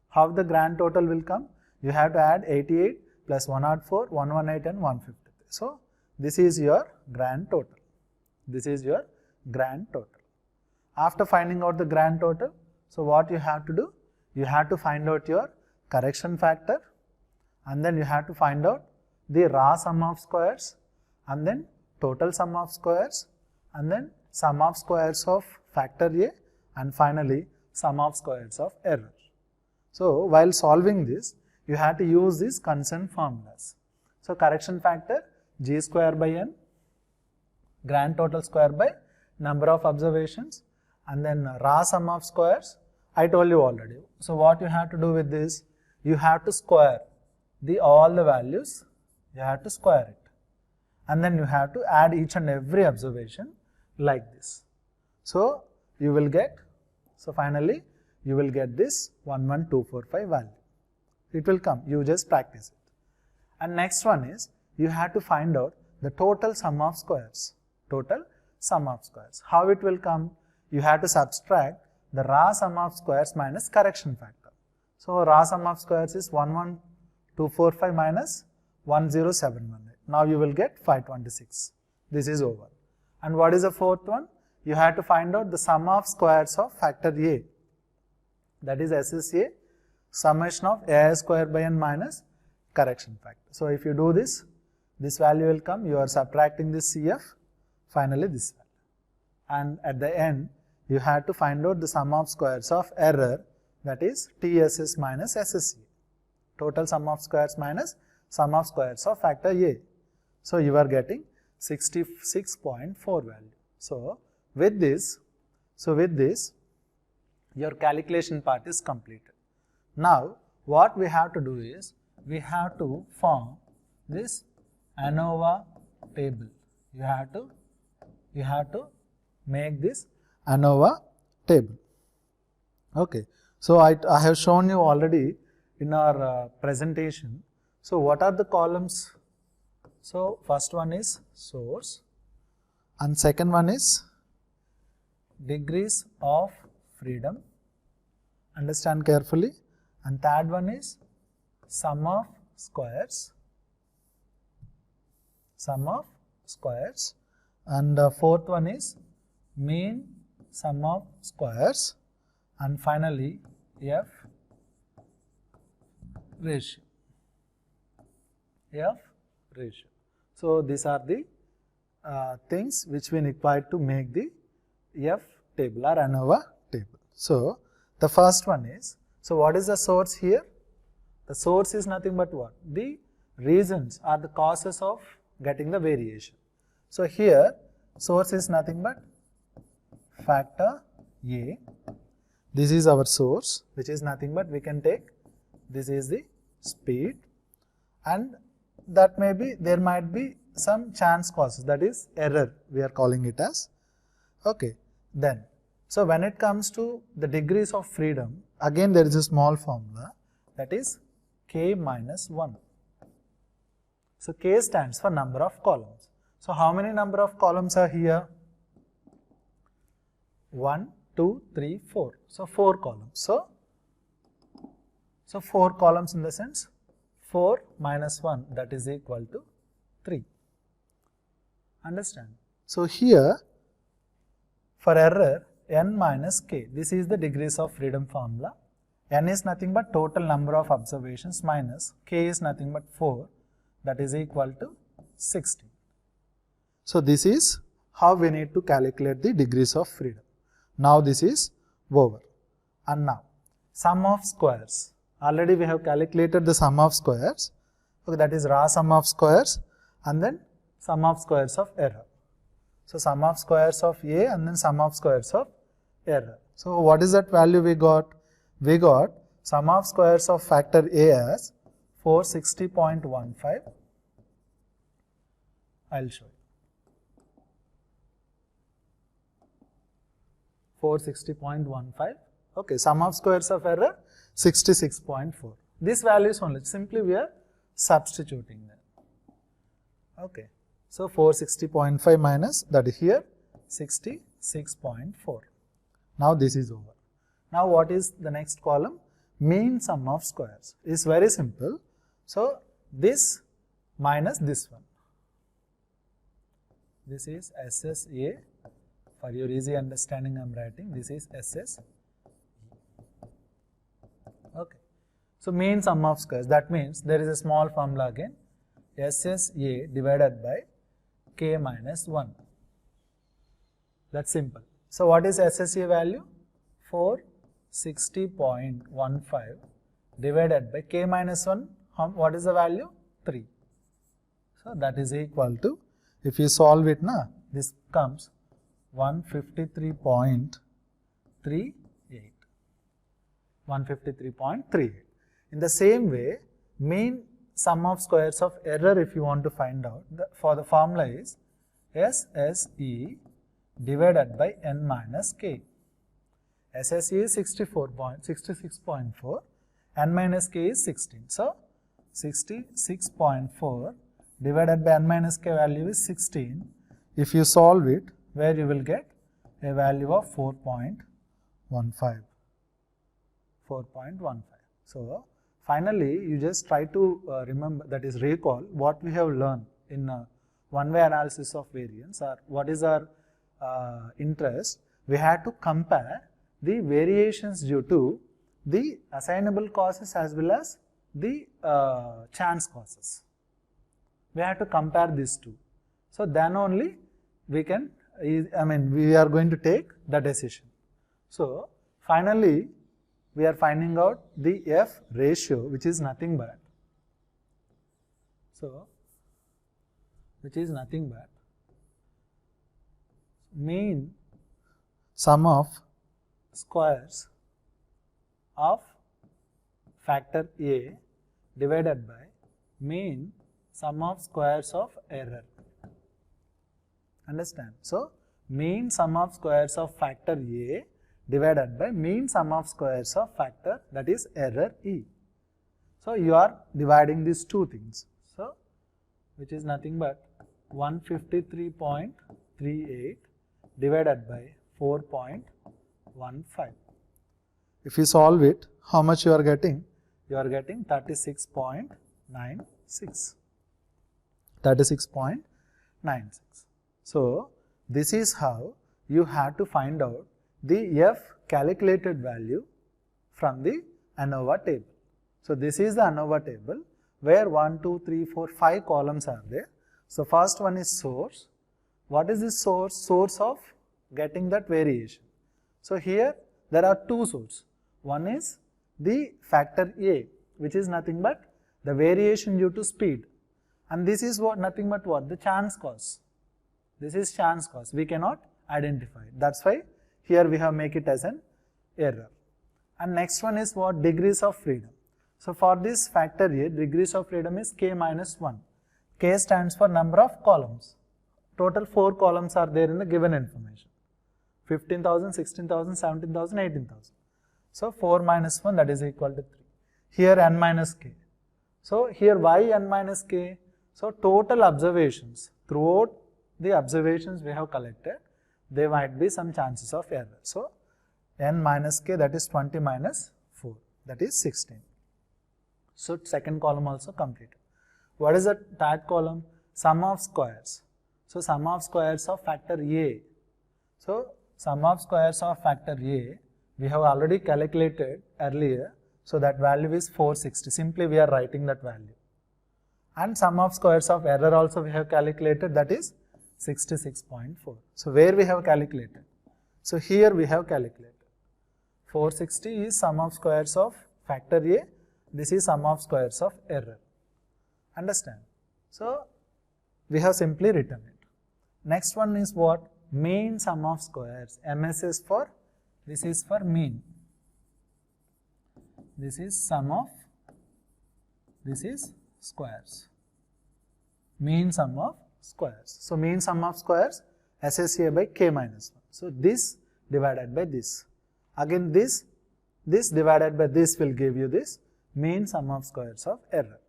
How the grand total will come? You have to add 88 plus 104, 118 and 153. So, this is your grand total. This is your grand total. After finding out the grand total, so what you have to do? You have to find out your correction factor, and then you have to find out the raw sum of squares, and then total sum of squares, and then sum of squares of factor A, and finally sum of squares of error. So, while solving this, you have to use these concerned formulas. So, correction factor G square by N, grand total square by number of observations, and then raw sum of squares, I told you already. So, what you have to do with this? You have to square all the values, you have to square it, and then you have to add each and every observation like this. So, you will get, so finally you will get this 11245 value. It will come, you just practice it. And next one is, you have to find out the total sum of squares. Total sum of squares. How it will come? You have to subtract the raw sum of squares minus correction factor. So, raw sum of squares is 11245 minus 10718. Now, you will get 526. This is over. And what is the fourth one? You have to find out the sum of squares of factor A. That is SSA, summation of A square by N minus correction factor. So, if you do this value will come, you are subtracting this CF, finally this value. And at the end, you have to find out the sum of squares of error, that is TSS minus SSA. Total sum of squares minus sum of squares of factor A. So, you are getting 66.4 value. So, with this, your calculation part is completed. Now, what we have to do is, we have to form this ANOVA table. You have to make this ANOVA table. Okay. So, I have shown you already in our presentation. So, what are the columns? So, first one is source, and second one is degrees of freedom, understand carefully, and third one is sum of squares, and fourth one is mean sum of squares, and finally F ratio. So, these are the things which we require to make the F table or ANOVA table. So, the first one is, so what is the source here? The source is nothing but what? The reasons or the causes of getting the variation. So, here source is nothing but factor A. This is our source, which is nothing but we can take, this is the speed, and that may be, there might be some chance causes, that is error, we are calling it as. Okay. Then, so when it comes to the degrees of freedom, again there is a small formula, that is K minus 1. So, K stands for number of columns. So, how many number of columns are here? 1, 2, 3, 4. So, 4 columns. So 4 columns in the sense 4 minus 1, that is equal to 3. Understand? So here for error n minus k, this is the degrees of freedom formula. N is nothing but total number of observations minus k is nothing but 4, that is equal to 16. So this is how we need to calculate the degrees of freedom. Now this is over. And now sum of squares. Already we have calculated the sum of squares. Okay, that is raw sum of squares and then sum of squares of error. So sum of squares of A and then sum of squares of error. So what is that value we got? We got sum of squares of factor A as 460.15. I will show you. 460.15. Okay, sum of squares of error 66.4. This value is only, simply we are substituting them. Okay, so 460.5 minus, that is here 66.4. Now this is over. Now what is the next column? Mean sum of squares. It is very simple. So this minus this one. This is SSA. For your easy understanding I am writing, this is SS. Okay. So mean sum of squares, that means there is a small formula again, SSA divided by K minus 1. That's simple. So what is SSA value? 460.15 divided by K minus 1, what is the value? 3. So that is equal to, if you solve it, this comes 153.38. 153.38. In the same way, mean sum of squares of error, if you want to find out, for the formula is SSE divided by n minus k. SSE is 66.4, n minus k is 16. So 66.4 divided by n minus k value is 16. If you solve it, where you will get a value of 4.15. 4.15. So finally, you just try to remember, that is recall what we have learned in one-way analysis of variance, or what is our interest. We had to compare the variations due to the assignable causes as well as the chance causes. We have to compare these two. So then only we can, we are going to take the decision. So finally, we are finding out the F ratio, which is nothing but, mean sum of squares of factor A divided by mean sum of squares of error. Understand? So mean sum of squares of factor A divided by mean sum of squares of factor, that is error E. So you are dividing these two things. So which is nothing but 153.38 divided by 4.15. If you solve it, how much you are getting? You are getting 36.96. 36.96. So this is how you have to find out the F calculated value from the ANOVA table. So this is the ANOVA table where 1, 2, 3, 4, 5 columns are there. So first one is source. What is this source? Source of getting that variation. So here there are two sources. One is the factor A, which is nothing but the variation due to speed. And this is what, nothing but what? The chance cause. This is chance cause. We cannot identify it. That's why here we have make it as an error. And next one is what? Degrees of freedom. So for this factor A, degrees of freedom is K minus 1. K stands for number of columns. Total 4 columns are there in the given information. 15,000, 16,000, 17,000, 18,000. So 4 minus 1, that is equal to 3. Here n minus k. So here why n minus k? So total observations, throughout the observations we have collected, there might be some chances of error. So n minus k, that is 20 minus 4, that is 16. So second column also completed. What is the third column? sum of squares. So sum of squares of factor A. So sum of squares of factor A, we have already calculated earlier. So that value is 460. Simply we are writing that value. And sum of squares of error also we have calculated, that is 66.4. So where we have calculated? So here we have calculated. 460 is sum of squares of factor A. This is sum of squares of error. Understand? So we have simply written it. Next one is what? Mean sum of squares. MS is for, this is for mean. This is sum of, this is squares. Mean sum of squares. So mean sum of squares, SSA by K minus 1. So this divided by this. Again this divided by this will give you this mean sum of squares of error.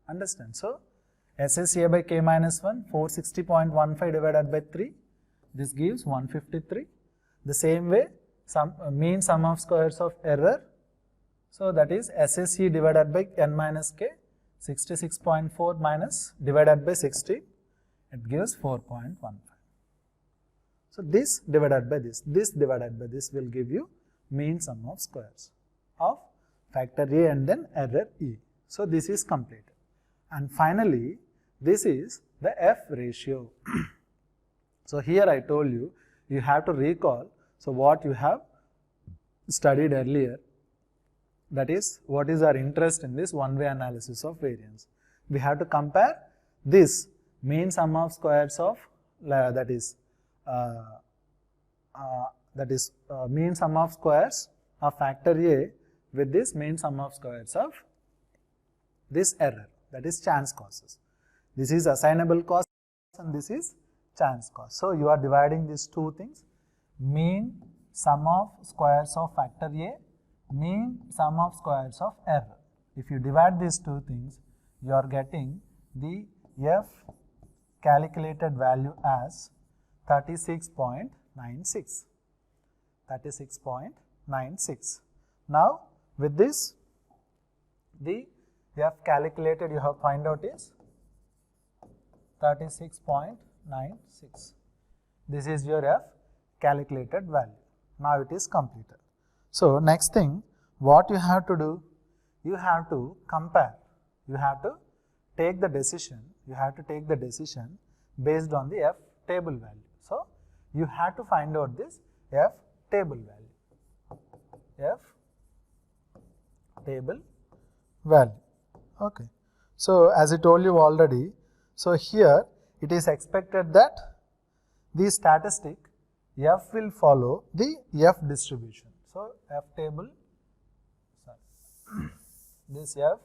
Understand? So SSA by K minus 1, 460.15 divided by 3, this gives 153. The same way, mean sum of squares of error, so that is SSE divided by N minus K, 66.4 minus divided by 60, it gives 4.15. So this divided by this divided by this will give you mean sum of squares of factor A and then error E. So this is completed. And finally, this is the F ratio. So here I told you, you have to recall, so what you have studied earlier, that is what is our interest in this one-way analysis of variance. We have to compare this mean sum of squares of, mean sum of squares of factor A with this mean sum of squares of this error, that is chance causes. This is assignable cause and this is chance cause. So you are dividing these two things, mean sum of squares of factor A, mean sum of squares of error. If you divide these two things, you are getting the F calculated value as 36.96. 36.96. Now with this, the F calculated you have find out is 36.96. This is your F calculated value. Now it is completed. So next thing, what you have to do? You have to compare. You have to take the decision. You have to take the decision based on the F table value. So you have to find out this F table value. F table value. Okay. So as I told you already, so here it is expected that the statistic F will follow the F distribution. So F table, this F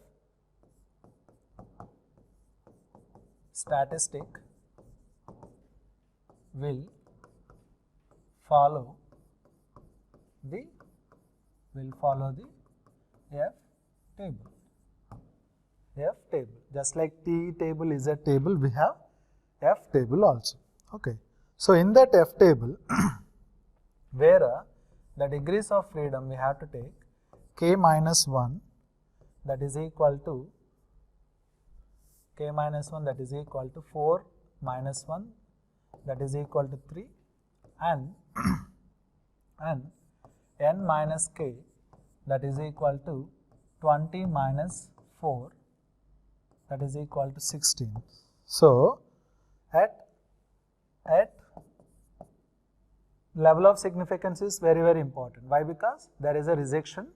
statistic will follow the F table. F table, just like T table is a table, we have F table also. Okay. So in that F table, where the degrees of freedom we have to take K minus 1, that is equal to K minus 1, that is equal to 4 minus 1, that is equal to 3, and N minus K, that is equal to 20 minus 4, that is equal to 16. So at level of significance is very, very important. Why? Because there is a rejection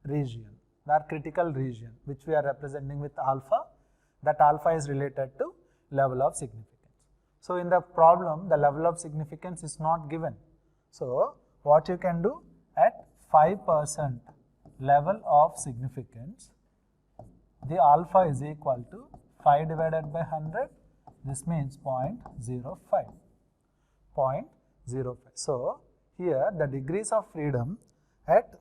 region, that critical region which we are representing with alpha. That alpha is related to level of significance. So in the problem, the level of significance is not given. So what you can do, at 5% level of significance, the alpha is equal to 5 divided by 100, this means 0.05. 0.05. So here the degrees of freedom at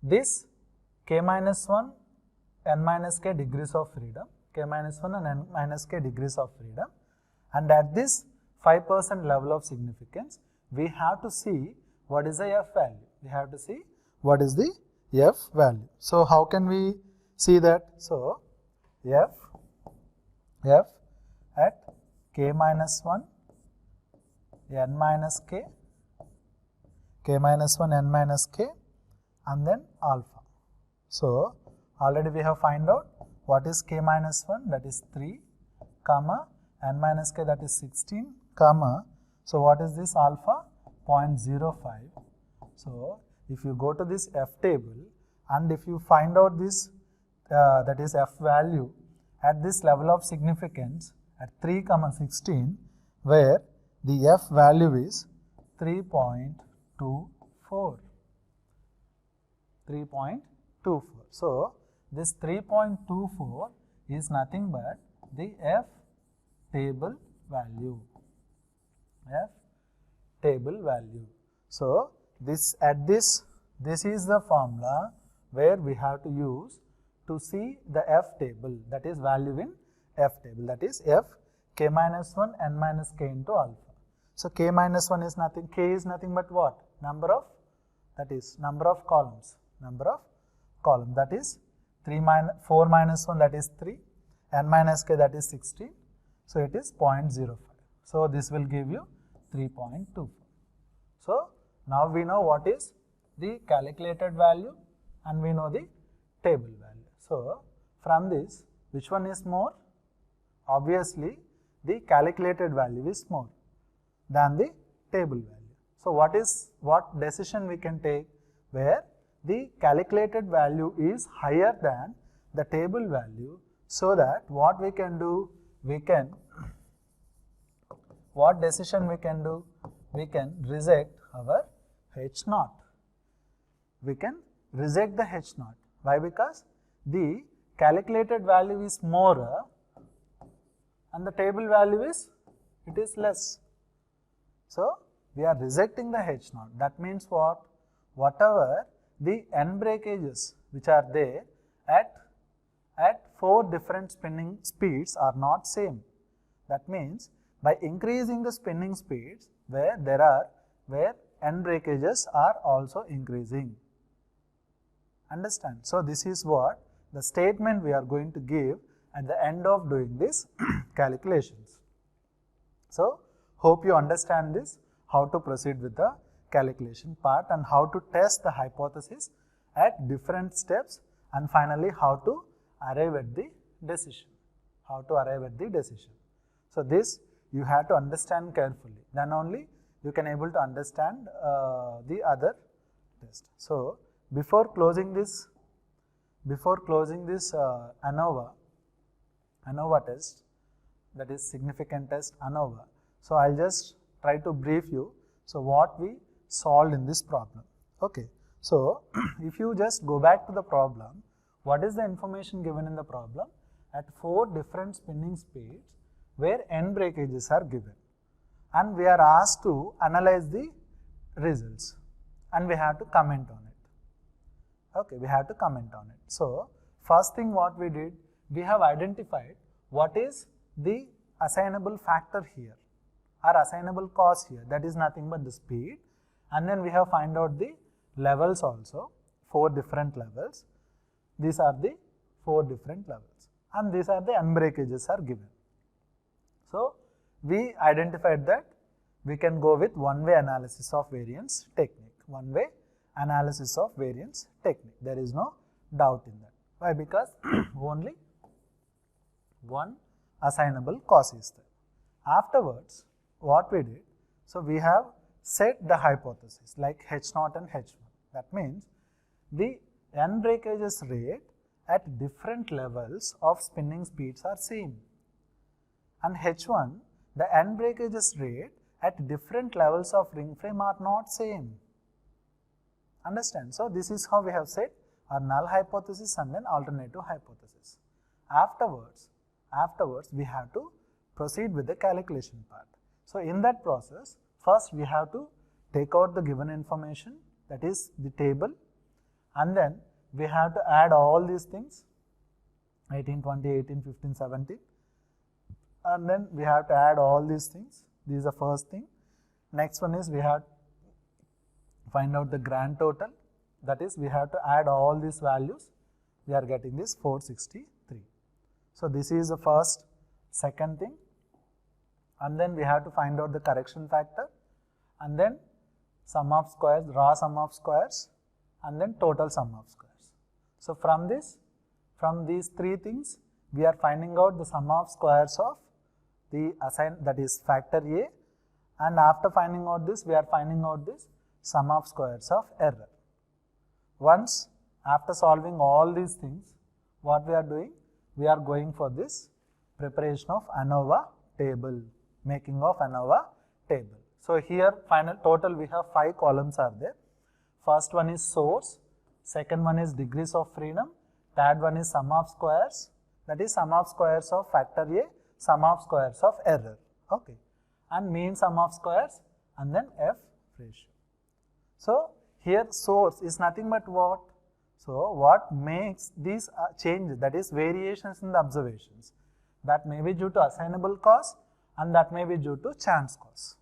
this K minus 1, N minus K degrees of freedom, K minus 1 and N minus K degrees of freedom, and at this 5% level of significance, we have to see what is the F value. We have to see what is the F value. So how can we see that? So F f at k minus 1 n minus k, k minus 1 n minus k, and then alpha. So already we have find out what is k minus 1, that is 3, comma n minus k, that is 16, comma, so what is this alpha? 0.05. So if you go to this f table and if you find out this that is f value at this level of significance at 3, 16, where the f value is 3.24. 3.24. So this 3.24 is nothing but the f table value. F table value. So this is the formula where we have to use to see the f table, that is value in f table, that is f k minus 1 n minus k into alpha. So k minus 1 is nothing, k is nothing but what? Number of, that is number of columns, that is 4 minus 1, that is 3, n minus k, that is 16, so it is 0.05. So this will give you 3.24. So now we know what is the calculated value and we know the table value. So from this, which one is more? Obviously the calculated value is more than the table value. So what decision we can take where the calculated value is higher than the table value, so that what we can do, what decision we can do? We can reject our H naught. We can reject the H naught. Why? Because the calculated value is more and the table value is less. So we are rejecting the H naught. That means what? Whatever the n breakages which are there at 4 different spinning speeds are not same. That means by increasing the spinning speeds where n breakages are also increasing. Understand? So this is what the statement we are going to give at the end of doing this calculations. So hope you understand this, how to proceed with the calculation part and how to test the hypothesis at different steps, and finally how to arrive at the decision. So this you have to understand carefully, then only you can able to understand the other test. So before closing this ANOVA test, that is significant test ANOVA. So I'll just try to brief you. So what we solved in this problem. Okay. So if you just go back to the problem, what is the information given in the problem? At 4 different spinning speeds where n breakages are given, and we are asked to analyze the results and we have to comment on it. Okay, we have to comment on it. So first thing what we did, we have identified what is the assignable factor here or assignable cause here, that is nothing but the speed, and then we have find out the levels also, 4 different levels. These are the 4 different levels and these are the n breakages are given. So we identified that we can go with one-way analysis of variance technique. One-way analysis of variance technique. There is no doubt in that. Why? Because only one assignable cause is there. Afterwards, what we did, so we have set the hypothesis like H0 and H1. That means the n breakages rate at different levels of spinning speeds are same. And H1, the n breakages rate at different levels of ring frame are not same. Understand? So this is how we have set our null hypothesis and then alternative hypothesis. Afterwards we have to proceed with the calculation part. So in that process, first we have to take out the given information, that is the table, and then we have to add all these things 18, 20, 18, 15, 17, and then we have to add all these things. This is the first thing. Next one is we have to find out the grand total, that is we have to add all these values. We are getting this 463. So this is the first second thing, and then we have to find out the correction factor, and then sum of squares, raw sum of squares, and then total sum of squares. So from these three things, we are finding out the sum of squares of the assigned, that is factor A, and after finding out this, we are finding out this sum of squares of error. Once after solving all these things, what we are doing? We are going for this preparation of ANOVA table, making of ANOVA table. So here final total we have 5 columns are there. First one is source, second one is degrees of freedom, third one is sum of squares, that is sum of squares of factor A, sum of squares of error, okay, and mean sum of squares, and then F ratio. So here source is nothing but what? So what makes these changes, that is variations in the observations, that may be due to assignable cause and that may be due to chance cause.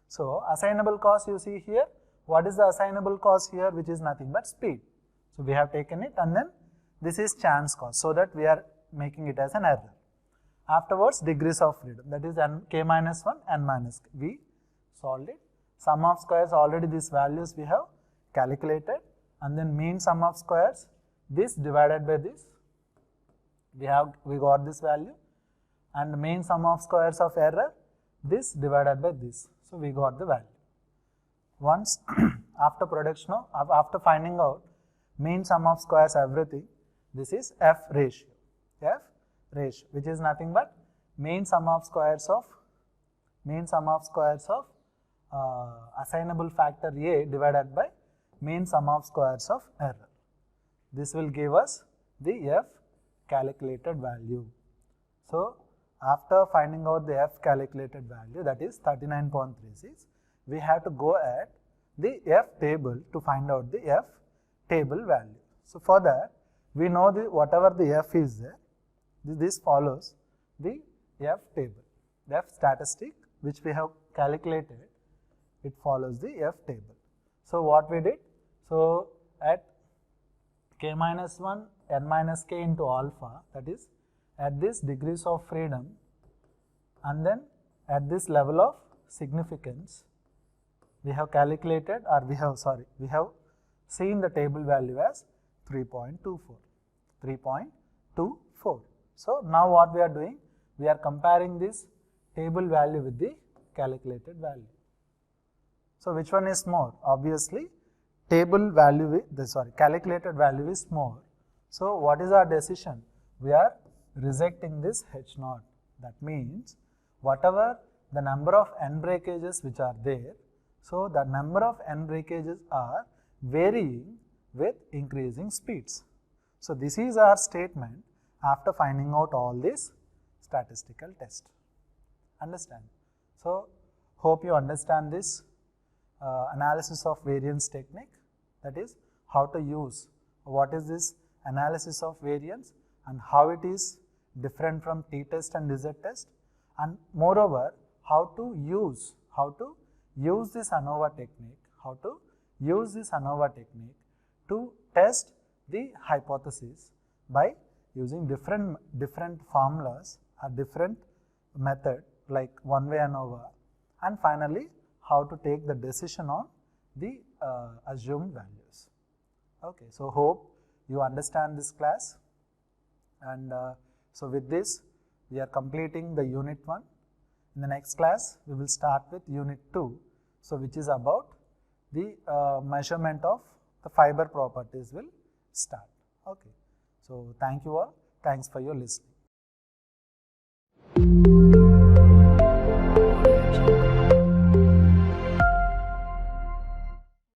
So assignable cause you see here, what is the assignable cause here, which is nothing but speed. So we have taken it, and then this is chance cause, so that we are making it as an error. Afterwards degrees of freedom, that is k minus 1, n minus k. We solved it. Sum of squares, already these values we have calculated, and then mean sum of squares, this divided by this, we got this value, and mean sum of squares of error, this divided by this. So we got the value. Once after production of, after finding out mean sum of squares everything, this is F ratio, which is nothing but mean sum of squares of assignable factor A divided by mean sum of squares of error. This will give us the F calculated value. So after finding out the F calculated value, that is 39.36, we have to go at the F table to find out the F table value. So for that, we know the whatever the F is there, this follows the F table, the F statistic which we have calculated, it follows the F table. So what we did? So at k minus 1, n minus k into alpha, that is at this degrees of freedom, and then at this level of significance, we have calculated, or we have seen the table value as 3.24. So now what we are doing? We are comparing this table value with the calculated value. So which one is more? Obviously calculated value is more. So what is our decision? We are rejecting this H0. That means whatever the number of n breakages which are there, so the number of n breakages are varying with increasing speeds. So this is our statement after finding out all this statistical test. Understand? So hope you understand this analysis of variance technique, that is how to use, what is this analysis of variance and how it is different from t-test and z-test, and moreover how to use this ANOVA technique, to test the hypothesis by using different formulas or different method like one-way ANOVA, and finally how to take the decision on the assumed values. Okay, so hope you understand this class, and so with this we are completing the unit 1. In the next class we will start with unit 2, so which is about the measurement of the fiber properties will start. Okay, so thank you all, thanks for your listening.